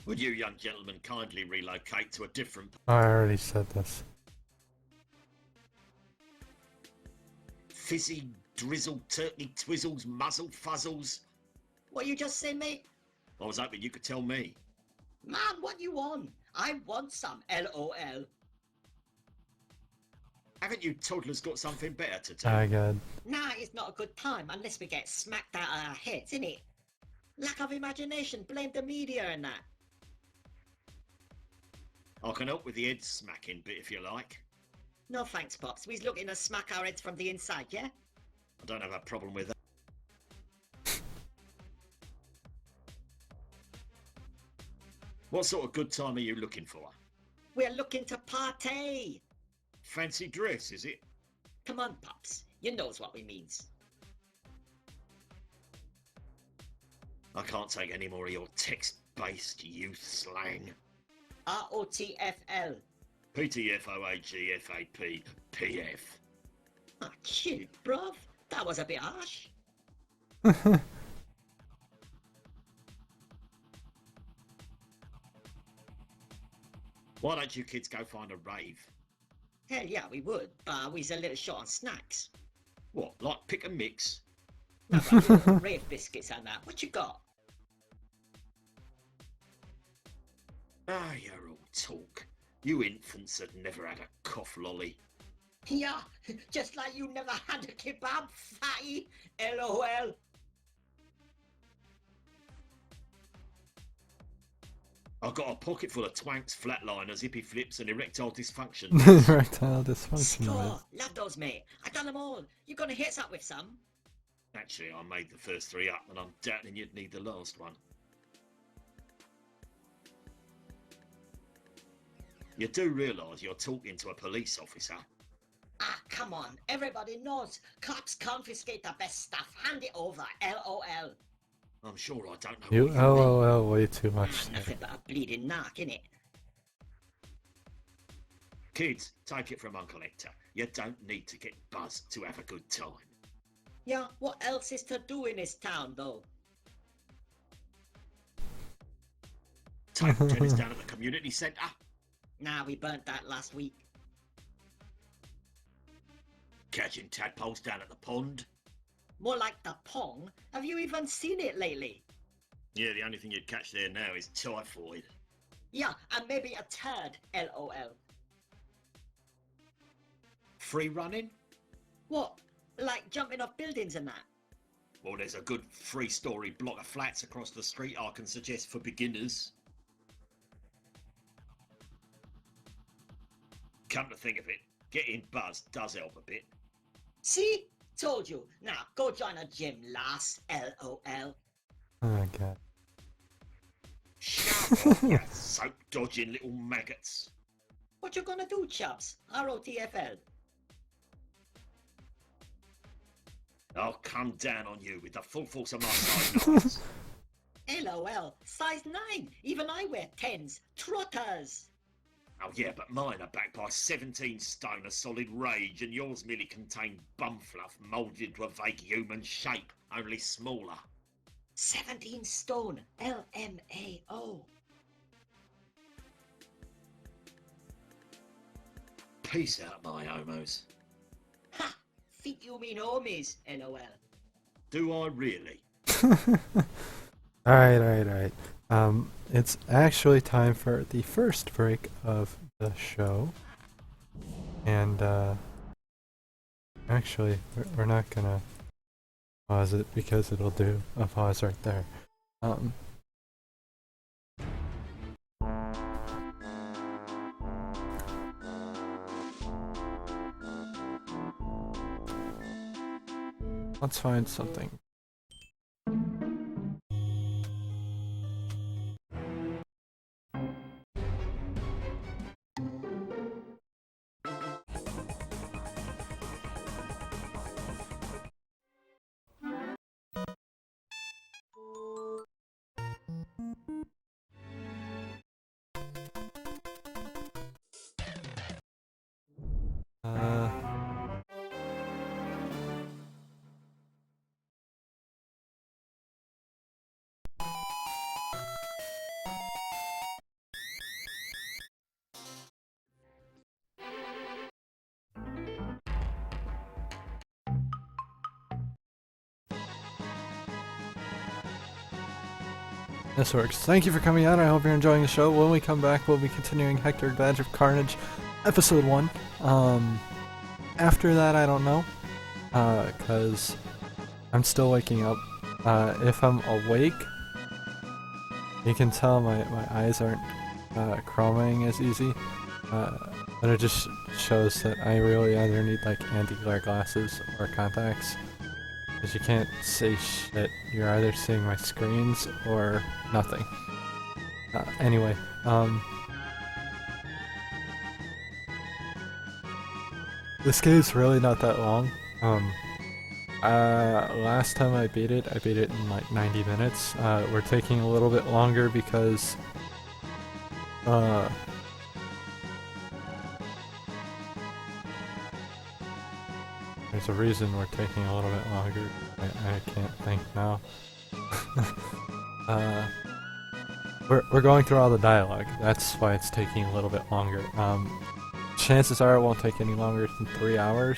Would you young gentlemen kindly relocate to a different... Oh, I already said this. Fizzy, drizzle, turkey, twizzles, muzzle, fuzzles? What you just say, mate? I was hoping you could tell me. Man, what you want? I want some, LOL. Haven't you toddlers got something better to do? Oh god. Nah, it's not a good time unless we get smacked out of our heads, innit? Lack of imagination, blame the media and that. I can help with the head smacking bit if you like. No thanks, Pops. We's looking to smack our heads from the inside, yeah? I don't have a problem with that. What sort of good time are you looking for? We're looking to party. Fancy dress, is it? Come on, Pops. You knows what we means. I can't take any more of your text-based youth slang. ROTFL. PTFOAGFAP PF. Ah, cute, bruv. That was a bit harsh. Why don't you kids go find a rave? Hell yeah, we would, but we's a little short on snacks. What, like pick and mix? No, but little rave biscuits and that. What you got? Ah, you're all talk. You infants had never had a cough lolly. Yeah, just like you never had a kebab, fatty. LOL. I've got a pocket full of twanks, flatliners, hippie flips, and erectile dysfunction. Erectile dysfunction. Score. Love those, mate. I done them all. You gonna hit us up with some? Actually, I made the first three up, and I'm doubting you'd need the last one. You do realise you're talking to a police officer? Ah, come on. Everybody knows. Cops confiscate the best stuff. Hand it over. LOL. I'm sure I don't know You what you mean. LOL way too much. there. Nothing but a bleeding narc, innit? Kids, take it from Uncle Hector. You don't need to get buzzed to have a good time. Yeah, what else is to do in this town, though? Table tennis down at the community centre. Nah, we burnt that last week. Catching tadpoles down at the pond. More like the pong. Have you even seen it lately? Yeah, the only thing you'd catch there now is typhoid. Yeah, and maybe a turd, LOL. Free running? What? Like jumping off buildings and that? Well, there's a good 3-story block of flats across the street I can suggest for beginners. Come to think of it, getting buzzed does help a bit. See? Told you. Now, go join a gym, lass, LOL. Oh my god. Shut up, you soap-dodging little maggots. What you gonna do, chaps? ROTFL. I'll come down on you with the full force of my size 9s. LOL. Size 9. Even I wear 10s. Trotters. Oh yeah, but mine are backed by 17 stone of solid rage, and yours merely contain bum fluff moulded into a vague human shape, only smaller. 17 stone. LMAO. Peace out, my homos. Ha! Think you mean homies, LOL. Do I really? Alright. It's actually time for the first break of the show. And, actually, we're not gonna pause it because it'll do a pause right there. Let's find something. This works. Thank you for coming out. I hope you're enjoying the show. When we come back, we'll be continuing Hector Badge of Carnage, Episode 1. After that, I don't know. Because I'm still waking up. If I'm awake, you can tell my eyes aren't chroming as easy. But it just shows that I really either need like anti-glare glasses or contacts. Because you can't see shit. You're either seeing my screens or nothing. Anyway, this game's really not that long. Last time I beat it in like 90 minutes. We're taking a little bit longer because, there's a reason we're taking a little bit longer. I can't think now. We're going through all the dialogue. That's why it's taking a little bit longer. Chances are it won't take any longer than 3 hours,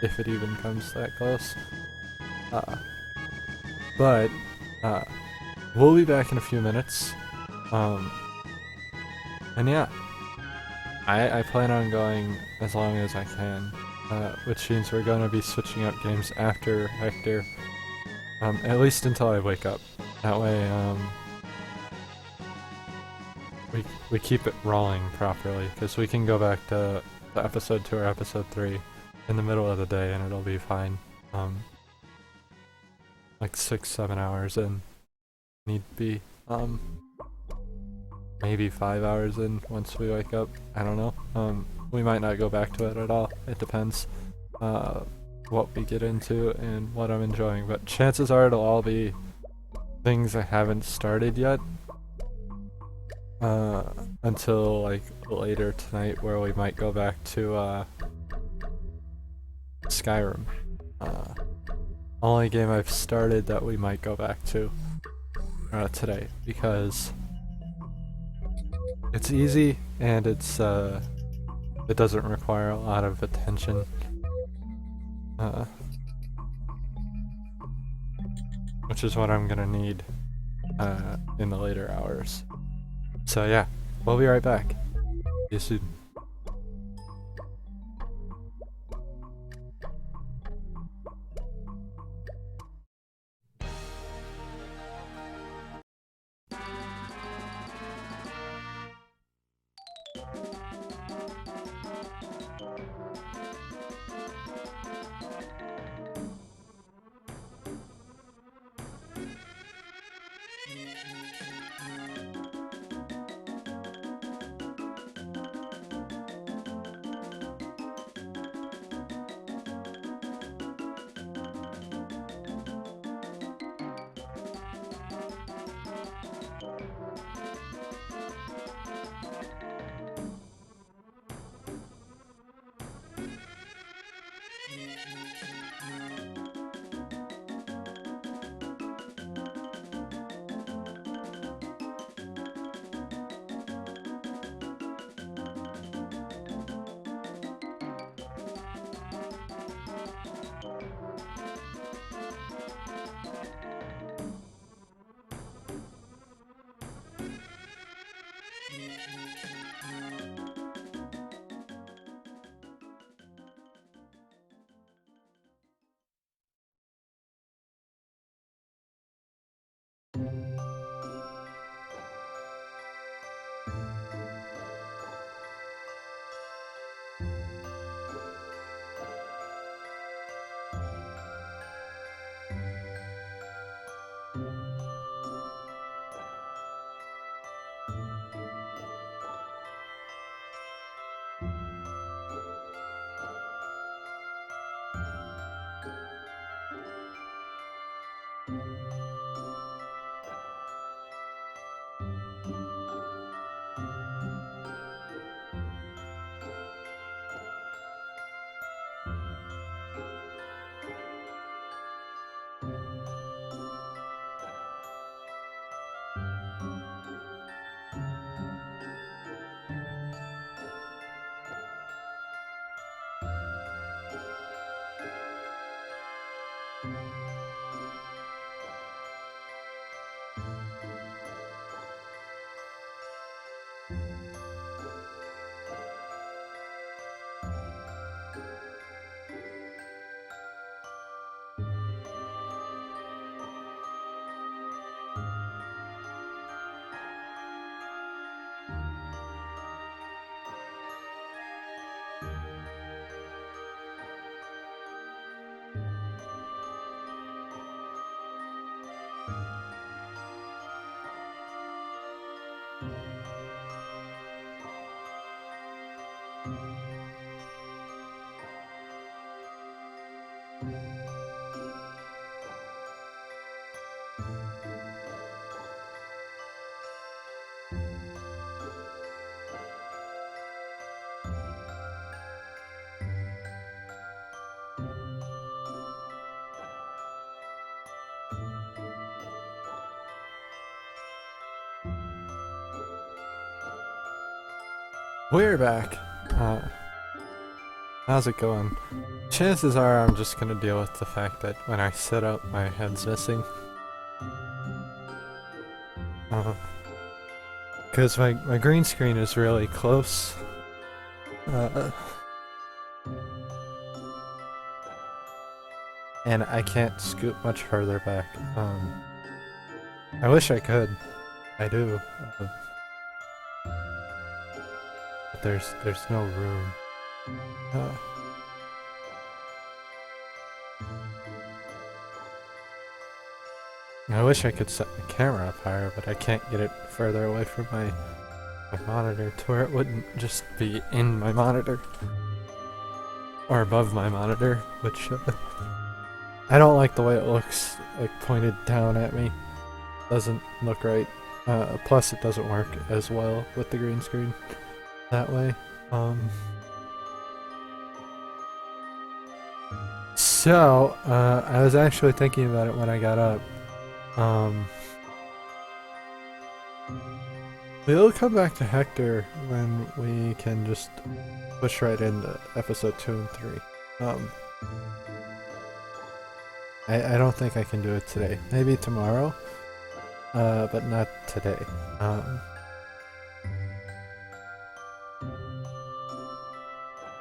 if it even comes that close. But we'll be back in a few minutes. And yeah, I plan on going as long as I can. Which means we're going to be switching up games after Hector, at least until I wake up. That way, we keep it rolling properly, because we can go back to the episode 2 or episode 3 in the middle of the day and it'll be fine. Like 6-7 hours in, need be. Maybe 5 hours in once we wake up. I don't know. We might not go back to it at all. It depends what we get into and what I'm enjoying. But chances are it'll all be things I haven't started yet. Until like later tonight, where we might go back to Skyrim. Only game I've started that we might go back to today, because it's easy and it's it doesn't require a lot of attention. Which is what I'm gonna need in the later hours. So yeah, we'll be right back. See you soon. We're back. How's it going? Chances are I'm just gonna deal with the fact that when I sit up, my head's missing. Because my green screen is really close. And I can't scoot much further back. I wish I could. I do. But there's no room. I wish I could set the camera up higher, but I can't get it further away from my monitor to where it wouldn't just be in my monitor. Or above my monitor, which I don't like the way it looks, like pointed down at me. doesn't look right. Plus, it doesn't work as well with the green screen that way. So, I was actually thinking about it when I got up. We'll come back to Hector when we can just push right into episode 2 and 3. I don't think I can do it today. Maybe tomorrow, but not today.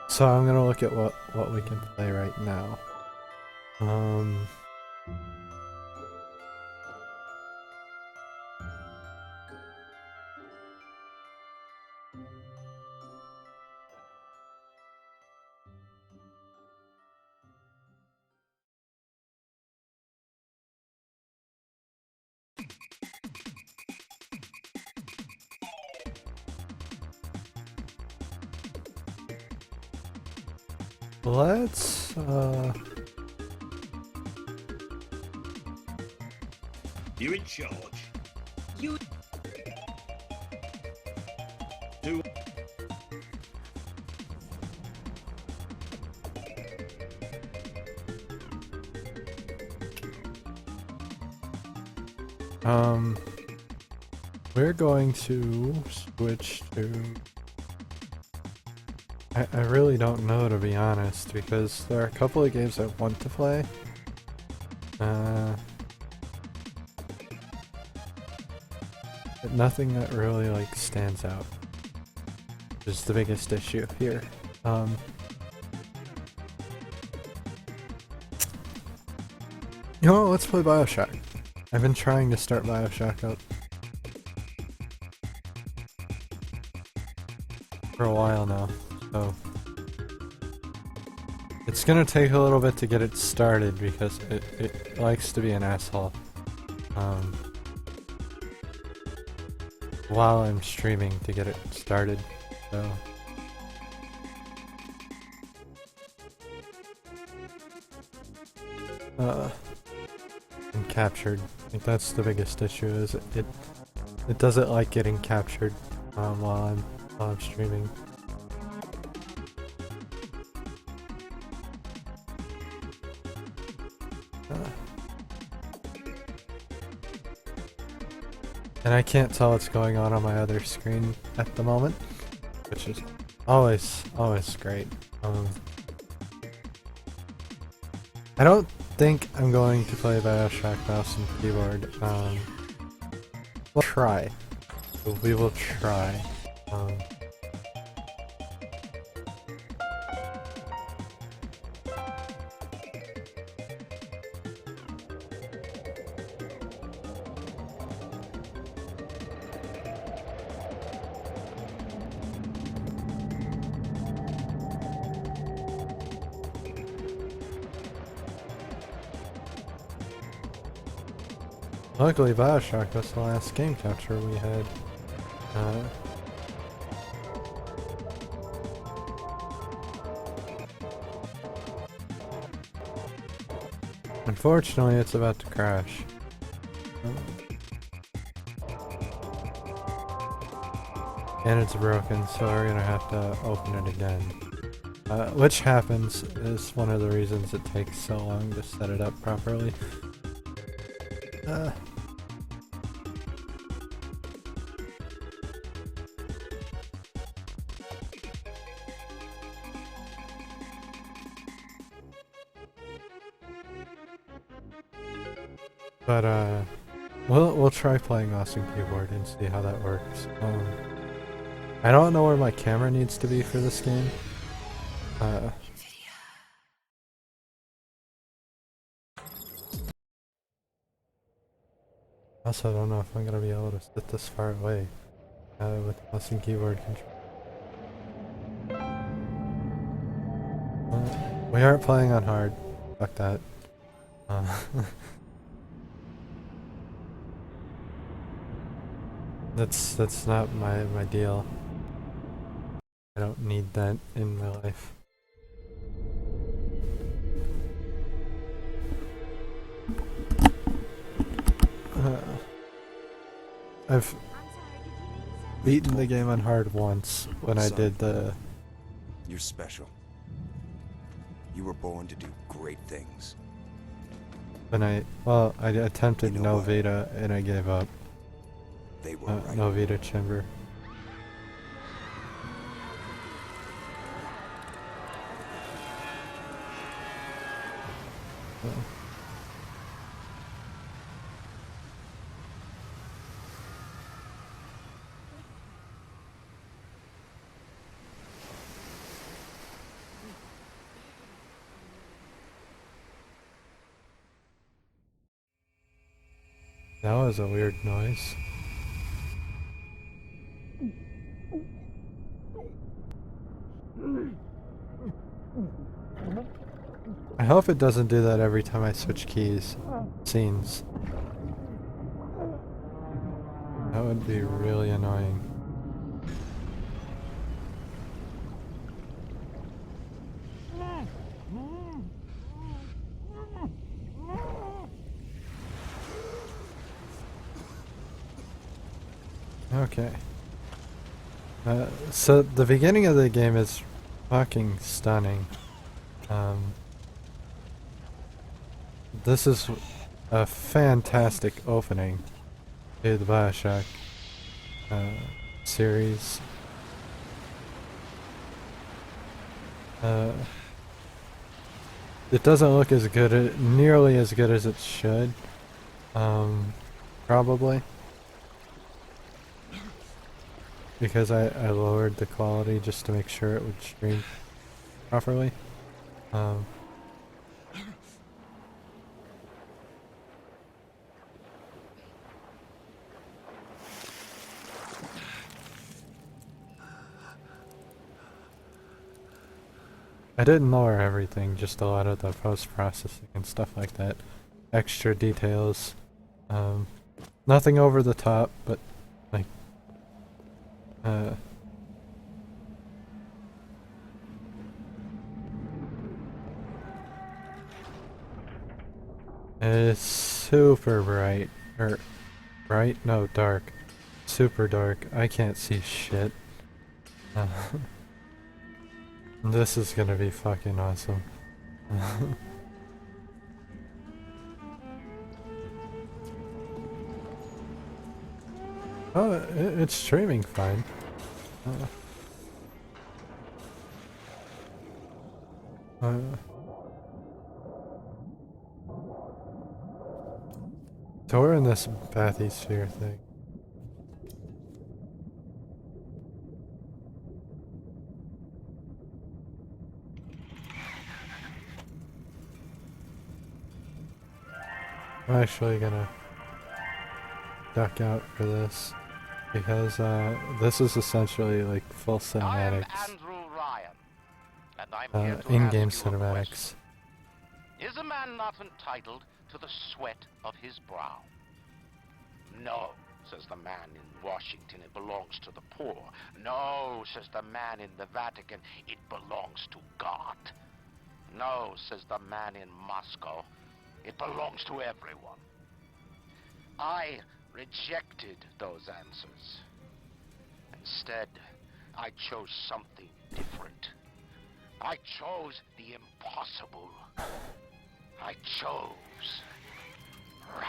So I'm gonna look at what we can play right now. Let's You in charge? You Do we're going to switch to... I really don't know, to be honest, because there are a couple of games I want to play. But nothing that really, like, stands out. Is the biggest issue here. You know what, let's play Bioshock. I've been trying to start Bioshock up for a while now, so it's gonna take a little bit to get it started because it likes to be an asshole while I'm streaming to get it started, so and captured. I think that's the biggest issue, is it doesn't like getting captured while I'm streaming. And I can't tell what's going on my other screen at the moment, which is always great. I don't think I'm going to play Bioshock mouse and keyboard. We'll try. We will try. Luckily, Bioshock was the last game capture we had. Unfortunately, it's about to crash. And it's broken, so we're gonna have to open it again. Which happens, is one of the reasons it takes so long to set it up properly. But we'll try playing mouse and keyboard and see how that works. I don't know where my camera needs to be for this game. Also, I don't know if I'm gonna be able to sit this far away with mouse and keyboard control. We aren't playing on hard. Fuck that. That's not my deal. I don't need that in my life. I've beaten the game on hard once when I did the... You're special. You were born to do great things. When I attempted You know what? Novita and I gave up. They were right. Novita Chamber. That was a weird noise. I hope it doesn't do that every time I switch scenes. That would be really annoying. Okay. So the beginning of the game is fucking stunning. This is a fantastic opening to the Bioshock series. It doesn't look as good, nearly as good as it should. Probably. Because I lowered the quality just to make sure it would stream properly. I didn't lower everything, just a lot of the post-processing and stuff like that. Extra details. Nothing over the top, but like it's super bright. Or bright? No, dark. Super dark. I can't see shit. This is gonna be fucking awesome. Oh, it's streaming fine. So we're in this bathysphere thing. I'm actually gonna duck out for this because this is essentially like full cinematics, in-game cinematics. Is a man not entitled to the sweat of his brow? No, says the man in Washington, it belongs to the poor. No, says the man in the Vatican, it belongs to God. No, says the man in Moscow, it belongs to everyone. I rejected those answers. Instead, I chose something different. I chose the impossible. I chose rap.